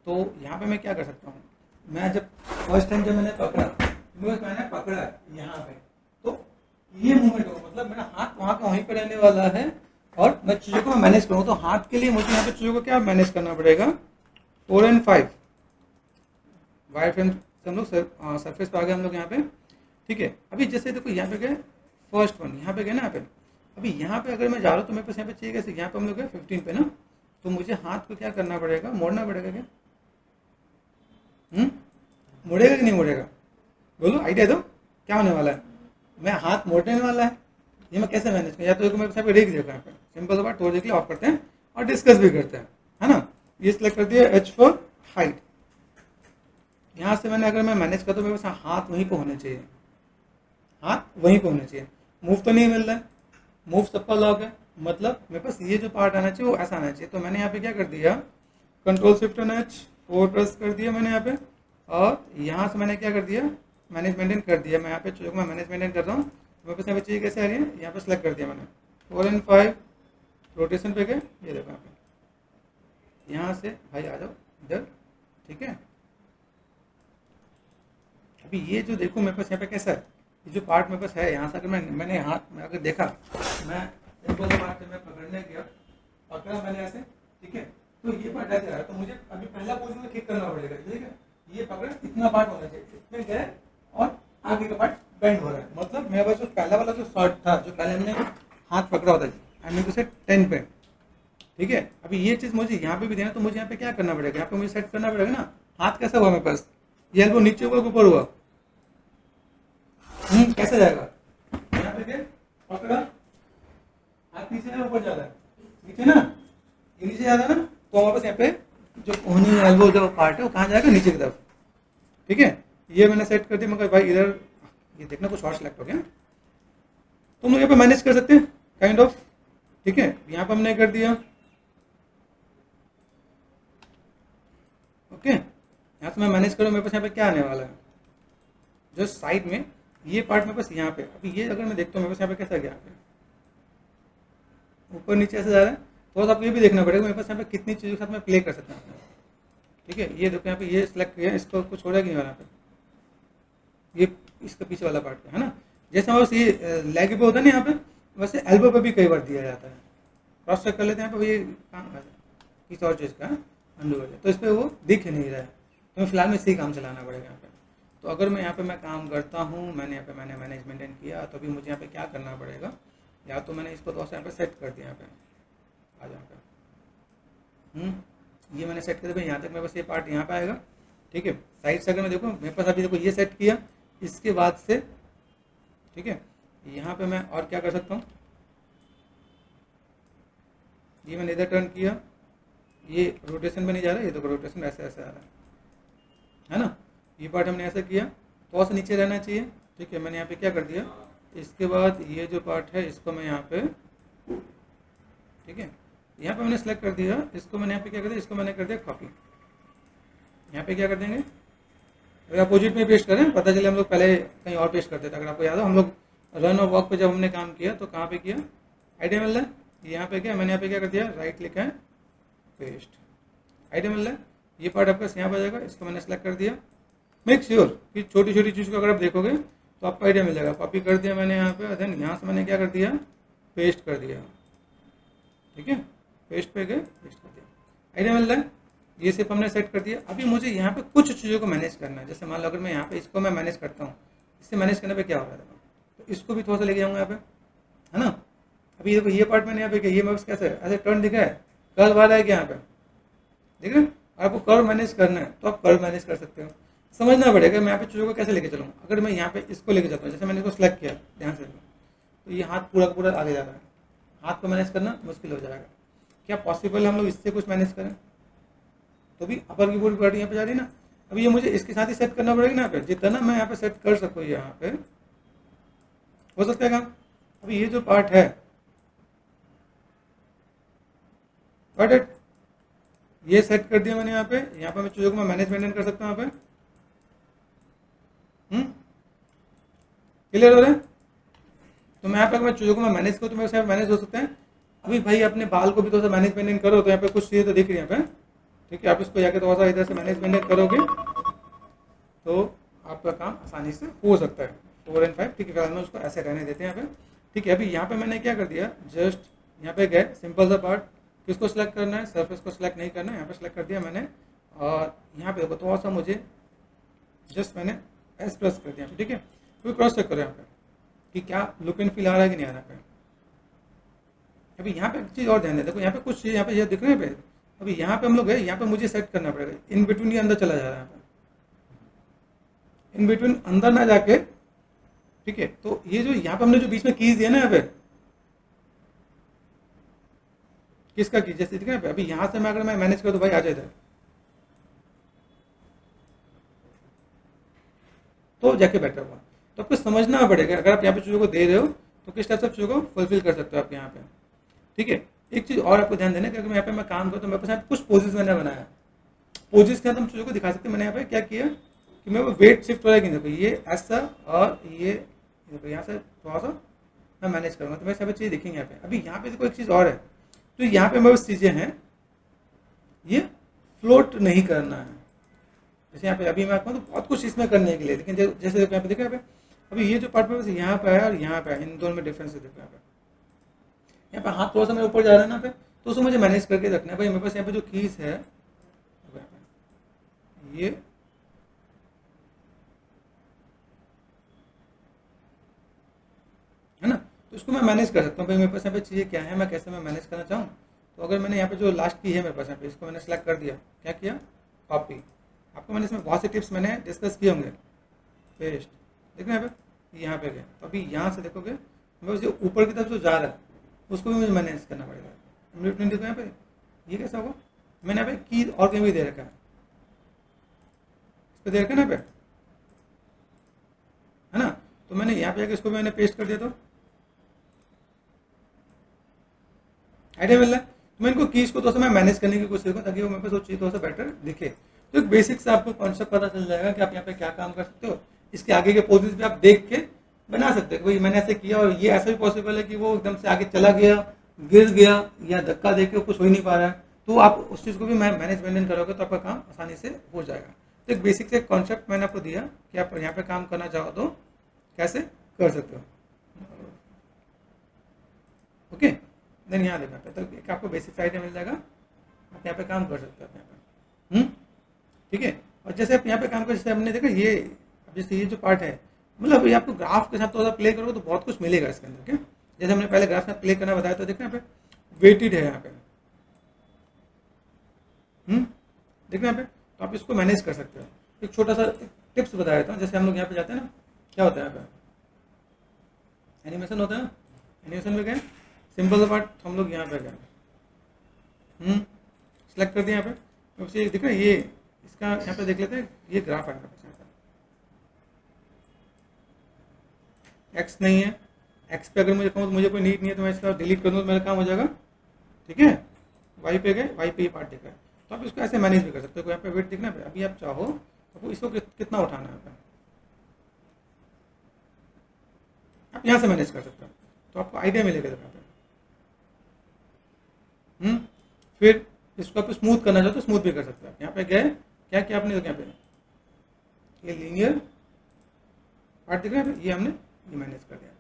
तो यहाँ पे मैं क्या कर सकता हूँ, मैं जब फर्स्ट टाइम जब मैंने पकड़ा यहाँ पे, तो ये मूवमेंट होगा, मतलब मेरा हाथ वहाँ का वहीं पे रहने वाला है, और मैं चीज़ों को मैनेज करूँ, तो हाथ के लिए मुझे यहाँ पे चीज़ों को क्या मैनेज करना पड़ेगा, 4 और 5 वायर फ्रेम से हम लोग सरफेस पे आ गए हम लोग यहाँ पे, ठीक है। अभी जैसे देखो यहाँ पे गए, फर्स्ट वन यहाँ पे गए ना, यहाँ पे अभी यहाँ पे अगर मैं जा रहा हूँ तो मेरे पास यहाँ पे चाहिए कैसे, यहाँ पे हम लोग 15 पे ना, तो मुझे हाथ को क्या करना पड़ेगा, मोड़ना पड़ेगा क्या, मुड़ेगा कि नहीं मुड़ेगा, बोलो आइडिया दो क्या होने वाला है, मैं हाथ मोड़ने वाला है, ये मैं कैसे मैनेज करूँ, या तो मेरे पास रेख देखो यहाँ पे, सिंपल सा बात, थोड़ी देर ऑफ करते हैं और डिस्कस भी करते हैं, है ना। ये सिलेक्ट कर दिया H फॉर हाइट, यहाँ से मैंने अगर मैं मैनेज करता हूँ, मेरे पास हाथ वहीं पे होने चाहिए, हाथ वहीं पे होने चाहिए, मूव तो नहीं मिल रहा है, मूव सबका लॉक है, मतलब मेरे पास ये जो पार्ट आना चाहिए वो ऐसा आना चाहिए, तो मैंने यहाँ पे क्या कर दिया, control shift and H 4 press कर दिया मैंने यहाँ पे, और यहाँ से मैंने क्या कर दिया, मैनेज मेंटेन कर दिया। मैं यहाँ पे चूंकि मैं मैनेज मेंटेन कर रहा हूँ, मेरे पास यहाँ पे चीज़ कैसे आ रही है, यहाँ पे सेलेक्ट कर दिया मैंने 4 and 5 रोटेशन पे गए, ये देखो यहाँ पे, यहाँ से भाई आ जाओ इधर, ठीक है। अभी ये जो देखो मेरे पास यहाँ पे कैसा है, ये जो पार्ट मेरे पास है, यहाँ से अगर मैंने हाथ में अगर देखा, मैं सिंपल पार्ट से मैं पकड़ने गया, पकड़ा मैंने ऐसे, ठीक है, तो ये पार्ट ऐसे आ रहा है, तो मुझे अभी पहला पोजीशन में किक करना पड़ेगा, ठीक है। ये पकड़ इतना पार्ट होना चाहिए, इसमें गए और आगे का पार्ट बेंड हो रहा है, मतलब मेरे पास जो पहला वाला जो शॉट था, जो पहले हमने हाथ पकड़ा होता है, आई मीन टू से 10 पे, ठीक है। अभी ये चीज़ मुझे यहाँ पे भी देना, तो मुझे यहाँ पे क्या करना पड़ेगा, यहाँ पे मुझे सेट करना पड़ेगा ना। हाथ कैसा हुआ मेरे पास, ये एल्बो नीचे हुआ ऊपर हुआ, कैसे जाएगा, यहाँ पे गए पकड़ा, हाथ नीचे ना ऊपर जाता है, नीचे ना, ये नीचे जाता है ना, तो वापस यहाँ पे जो कोहनी एल्बो जो पार्ट है वो कहाँ जाएगा, नीचे की तरफ, ठीक है। ये मैंने सेट कर दिया, मगर भाई इधर ये देखना कुछ और सेलेक्ट हो गया, तुम लोग यहाँ पे मैनेज कर सकते हैं काइंड ऑफ, ठीक है। यहाँ पे हमने कर दिया, ओके, यहाँ से मैं मैनेज करूँ, मेरे पास यहाँ पे क्या आने वाला है, जस्ट साइड में ये पार्ट मेरे पास यहाँ पे, अभी ये अगर मैं देखता हूँ मेरे पास यहाँ पे कैसा गया, यहाँ पे ऊपर नीचे ऐसे जा रहा है, तो आपको ये भी देखना पड़ेगा मेरे पास यहाँ पे कितनी चीज़ों के साथ मैं प्ले कर सकता हूँ, ठीक है। ये देखो यहाँ पे ये सिलेक्ट किया, इसको कुछ छोड़ा कि नहीं यहाँ पे, ये इसका पीछे वाला पार्ट है ना, जैसे हमारे पास ये लेग पे होता है ना यहाँ पे, वैसे एल्बो पे भी कई बार दिया जाता है। क्रॉस चेक कर लेते हैं यहाँ पे, ये किसी और चीज़ का अंडू है, तो इस पर वो दिख ही नहीं रहा है, तो मैं फिलहाल में इसी काम चलाना पड़ेगा यहाँ पे। तो अगर मैं यहाँ पे मैं काम करता हूँ, मैंने यहाँ पे मैंने मैनेज मेंटेन किया, तो अभी मुझे यहाँ पे क्या करना पड़ेगा, या तो मैंने इसको थोड़ा सा यहाँ पे सेट कर दिया, यहाँ पे आ जाओ यहाँ पे, ये मैंने सेट कर दिया, यहाँ तक मेरे पास ये पार्ट यहाँ पे आएगा, ठीक है। साइड से अगर मैं देखो मेरे पास अभी देखो ये सेट किया, इसके बाद से, ठीक है, यहाँ पे मैं और क्या कर सकता हूँ, ये मैंने इधर टर्न किया, ये रोटेशन में नहीं जा रहा है, ये देखो रोटेशन ऐसे ऐसे आ रहा है ना, ये पार्ट हमने ऐसा किया, तो से नीचे रहना चाहिए, ठीक है। मैंने यहाँ पे क्या कर दिया, इसके बाद ये जो पार्ट है इसको मैं यहाँ पे, ठीक है, यहाँ पे मैंने सेलेक्ट कर दिया, इसको मैंने यहाँ पे क्या कर दिया, इसको मैंने कर दिया कॉपी, यहाँ पे क्या कर देंगे, अगर अपोजिट में पेस्ट करें, पता चले हम लोग पहले कहीं और पेस्ट करते थे, अगर आपको याद हो हम लोग रन और वॉक पे जब हमने काम किया तो कहाँ पे किया, आइडिया मिल रहा है, यहाँ पे क्या मैंने यहाँ पे क्या कर दिया, राइट क्लिक है पेस्ट, आइडिया मिल रहा है, ये पार्ट आपका यहाँ पे आ जाएगा, इसको मैंने सेलेक्ट कर दिया। मेक श्योर कि छोटी छोटी चीज़ को अगर आप देखोगे तो आपको आइडिया मिल जाएगा। कॉपी कर दिया मैंने यहाँ पे, देन यहाँ से मैंने क्या कर दिया, पेस्ट कर दिया, ठीक है, पेस्ट पे गए पेस्ट कर दिया, आइडिया मिल रहा है। ये सिर्फ हमने सेट कर दिया। अभी मुझे यहाँ पे कुछ चीज़ों को मैनेज करना है, जैसे मान लो अगर मैं यहाँ पे इसको मैं मैनेज करता हूँ, इससे मैनेज करने पे क्या हो रहा है, तो इसको भी थोड़ा सा लेके जाऊँगा यहाँ पे, है ना। अभी देखो ये पार्ट मैंने यहाँ पे किया, ये मर्क्स कैसे ऐसे टर्न दिखा है, कर्व आ रहा है क्या यहाँ पे, ठीक है। आपको कर्व मैनेज करना है तो आप कर्व मैनेज कर सकते हो, समझना पड़ेगा मैं यहाँ पे चीज़ों को कैसे लेके चलूँ। अगर मैं यहाँ पे इसको लेके जाता हूँ, जैसे मैंने इसको सेलेक्ट किया ध्यान से, तो ये हाथ पूरा पूरा आगे जा रहा है, हाथ को मैनेज करना मुश्किल हो जाएगा। क्या पॉसिबल है हम लोग इससे कुछ मैनेज करें, तो भी अपर की पूरी पार्टी यहाँ पे जा रही है ना। अभी ये मुझे इसके साथ ही सेट करना पड़ेगा ना, यहाँ पे जितना मैं यहाँ पे सेट कर सकूँ यहाँ पे हो सकता है काम। अभी ये जो पार्ट है ये सेट कर दिया मैंने यहाँ पे मैं चीज़ों को मैं मैनेज मेंटेन कर सकता हूँ यहाँ पे। क्लियर हो रहा है। तो मैं यहाँ पे मैं चीज़ों को मैं मैनेज करूँ तो मेरे से मैनेज हो सकते हैं। अभी भाई अपने बाल को भी थोड़ा सा मैनेज मेंटेन करो, तो यहाँ पे कुछ चीज़ें तो दिख रही है यहाँ पे, ठीक है। आप इसको जाके थोड़ा सा इधर से मैनेज मेंटेन करोगे तो आपका काम आसानी से हो सकता है। 4 और 5 ठीक है, फिलहाल में उसको ऐसे रहने देते हैं यहाँ पे, ठीक है। अभी यहाँ पे मैंने क्या कर दिया, जस्ट यहाँ पे गए, सिंपल सा पार्ट, किसको सिलेक्ट करना है, सरफेस को सिलेक्ट नहीं करना है, यहाँ पे सिलेक्ट कर दिया मैंने। और यहाँ पे थोड़ा सा मुझे जस्ट मैंने एस प्रेस कर दिया, ठीक है। कोई क्रॉस चेक करो यहाँ पे कि क्या लुक एंड फील आ रहा है कि नहीं आ रहा है। अभी यहाँ पे एक चीज़ और ध्यान दें, देखो यहाँ पे कुछ चीज़ यहाँ पे ये दिख रहे हैं पे। अभी यहाँ पे हम लोग गए, यहाँ पे मुझे सेट करना पड़ेगा, इन बिटवीन ये अंदर चला जा रहा है यहाँ पे, इन बिटवीन अंदर ना जाके, ठीक है। तो ये जो यहाँ पे हमने जो बीच में कीज दिया ना यहाँ पे, किसका की जैसे दिख रहा है, अभी यहाँ से मैं अगर मैं मैनेज कर तो भाई आ जाए इधर, तो जाके बैठा हुआ। तो आपको समझना पड़ेगा, अगर आप यहाँ पे चीज़ों को दे रहे हो तो किस टाइप से चीज़ों को फुलफिल कर सकते हो आप यहाँ पे, ठीक है। एक चीज़ और आपको ध्यान देना, क्योंकि यहाँ पे मैं काम करता हूँ, मेरे पास यहाँ पे कुछ पोजेस मैंने बनाया, पोजेस के अंदर हम चीज़ों को दिखा सकते हैं। मैंने यहाँ पे क्या किया कि मैं वो वेट शिफ्ट हो रहा है कि देखो ये ऐसा और ये देखो यहाँ से थोड़ा सा मैं मैनेज करूँगा, तो मैं सब चीज़ दिखेंगे यहाँ पे। अभी यहाँ पे देखो एक चीज़ और है, तो यहाँ पे मेरे पास चीज़ें हैं, ये फ्लोट नहीं करना है। जैसे यहाँ पे अभी मैं आपको तो बहुत कुछ इसमें करने के लिए, लेकिन जैसे देखो यहाँ पे देखो यहाँ पे अभी ये जो पार्ट में यहाँ पे है और यहाँ पे है, इन दोनों में डिफरेंस है। देखो यहाँ पे हाथ थोड़ा सा मेरे ऊपर जा रहा है ना पे, तो उसको मुझे मैनेज करके रखना है भाई। मेरे पास यहाँ पे जो कीज है ये है ना, तो इसको मैं मैनेज कर सकता हूँ भाई। मेरे पास यहाँ पे चीज़ें क्या है, मैं कैसे मैं मैनेज करना चाहूँ। तो अगर मैंने यहाँ पे जो लास्ट की है मेरे पास यहाँ पे, इसको मैंने सेलेक्ट कर दिया, क्या किया, कॉपी। आपको मैंने इसमें बहुत से टिप्स मैंने डिस्कस किए होंगे। पेस्ट, देखना यहाँ पे, यहाँ पे गए, तो अभी यहाँ से देखोगे मेरे पास जो ऊपर की तरफ जो जा रहा है उसको भी मुझे मैनेज करना पड़ेगा। देखो यहाँ पे ये कैसा होगा, मैंने यहाँ पे की और कहीं भी दे रखा है, इस पर दे रखा है ना पे, है ना। तो मैंने यहाँ पे इसको मैंने पेस्ट कर दिया, तो आइडिया मिल रहा है। तो मैं इनको कीज को थोड़ा सा मैं मैनेज करने की कोशिश करूँ ताकि वो मेरे पास वो चीज़ थोड़ा सा बेटर दिखे। तो एक बेसिक से आपको कॉन्सेप्ट पता चल जाएगा कि आप यहाँ पे क्या काम कर सकते हो। इसके आगे के पोजेस भी आप देख के बना सकते हो कि भाई मैंने ऐसे किया, और ये ऐसा भी पॉसिबल है कि वो एकदम से आगे चला गया, गिर गया या धक्का दे के कुछ हो ही नहीं पा रहा है, तो आप उस चीज़ को भी मैनेज मेंटेन करोगे तो आपका काम आसानी से हो जाएगा। तो एक बेसिक से कॉन्सेप्ट मैंने आपको दिया कि आप यहाँ पे काम करना चाहो तो कैसे कर सकते हो। ओके, देन यहाँ देखना पे, तो एक आपको बेसिक आइडिया मिल जाएगा, आप यहाँ पे काम कर सकते हो यहाँ पे। ठीक है। और जैसे आप यहाँ पे काम कर, जैसे हमने देखा ये, अब जैसे ये जो पार्ट है, मतलब ये आपको ग्राफ के साथ थोड़ा प्ले करोगे तो बहुत कुछ मिलेगा इसके अंदर। क्या, जैसे हमने पहले ग्राफ में प्ले करना बताया, तो देखना यहाँ पे वेटेड है यहाँ पे, देखना यहाँ पे, तो आप इसको मैनेज कर सकते हो। एक छोटा सा टिप्स बता देता हूँ। जैसे हम लोग यहाँ पे जाते हैं ना, क्या होता है यहाँ पे एनिमेशन होता है ना, एनिमेशन में गए, सिंपल सा पार्ट हम लोग यहाँ पे गए, सेलेक्ट कर दिया यहाँ पे, तो दिख रहा है ये, इसका यहाँ पे देख लेते हैं, ये ग्राफ है एक्स नहीं है, एक्स पे अगर मुझे कहूँ तो मुझे कोई नीड नहीं है, तो मैं इसका डिलीट कर दूँ तो मेरा काम हो जाएगा। ठीक है, वाई पे गए, वाई पे ये पार्ट दिख रहा है, तो आप इसको ऐसे मैनेज भी कर सकते हो। यहाँ पे वेट दिखना है, अभी आप चाहो तो इसको कितना उठाना है, आप यहाँ से मैनेज कर सकते हो, तो आपको आइडिया मिलेगा यहाँ पे। फिर इसको आप स्मूथ करना चाहो तो स्मूथ भी कर सकते हो। यहाँ पे गए, क्या किया आपने, यहाँ पे ये लीनियर पार्ट दिख रहा है, ये हमने ये मैनेज कर दिया,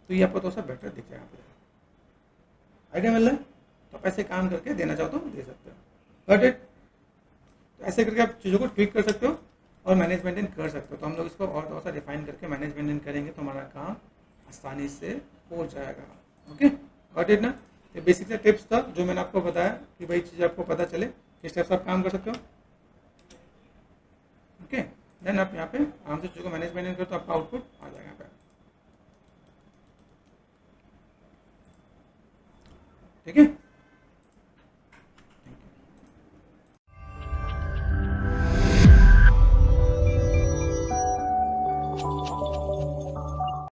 तो ये आपको थोड़ा सा बेटर दिख जाएगा। आइडिया मिल रहा है, तो आप ऐसे काम करके देना चाहो तो दे सकते हो। Got it. तो ऐसे करके आप चीज़ों को ट्विक कर सकते हो और मैनेज मेंटेन कर सकते हो। तो हम लोग इसको और थोड़ा सा डिफाइन करके मैनेज मेंटेन करेंगे तो हमारा काम आसानी से हो जाएगा। ओके, गॉट इट ना। ये बेसिक से टिप्स था जो मैंने आपको बताया कि भाई चीज़ आपको पता चले किस टाइप से आप काम कर सकते हो। ओके, देन आप यहाँ पे आराम से चीज़ों को मैनेज मेंटेन करो तो आपका आउटपुट आ जाएगा यहाँ पे। ठीक है।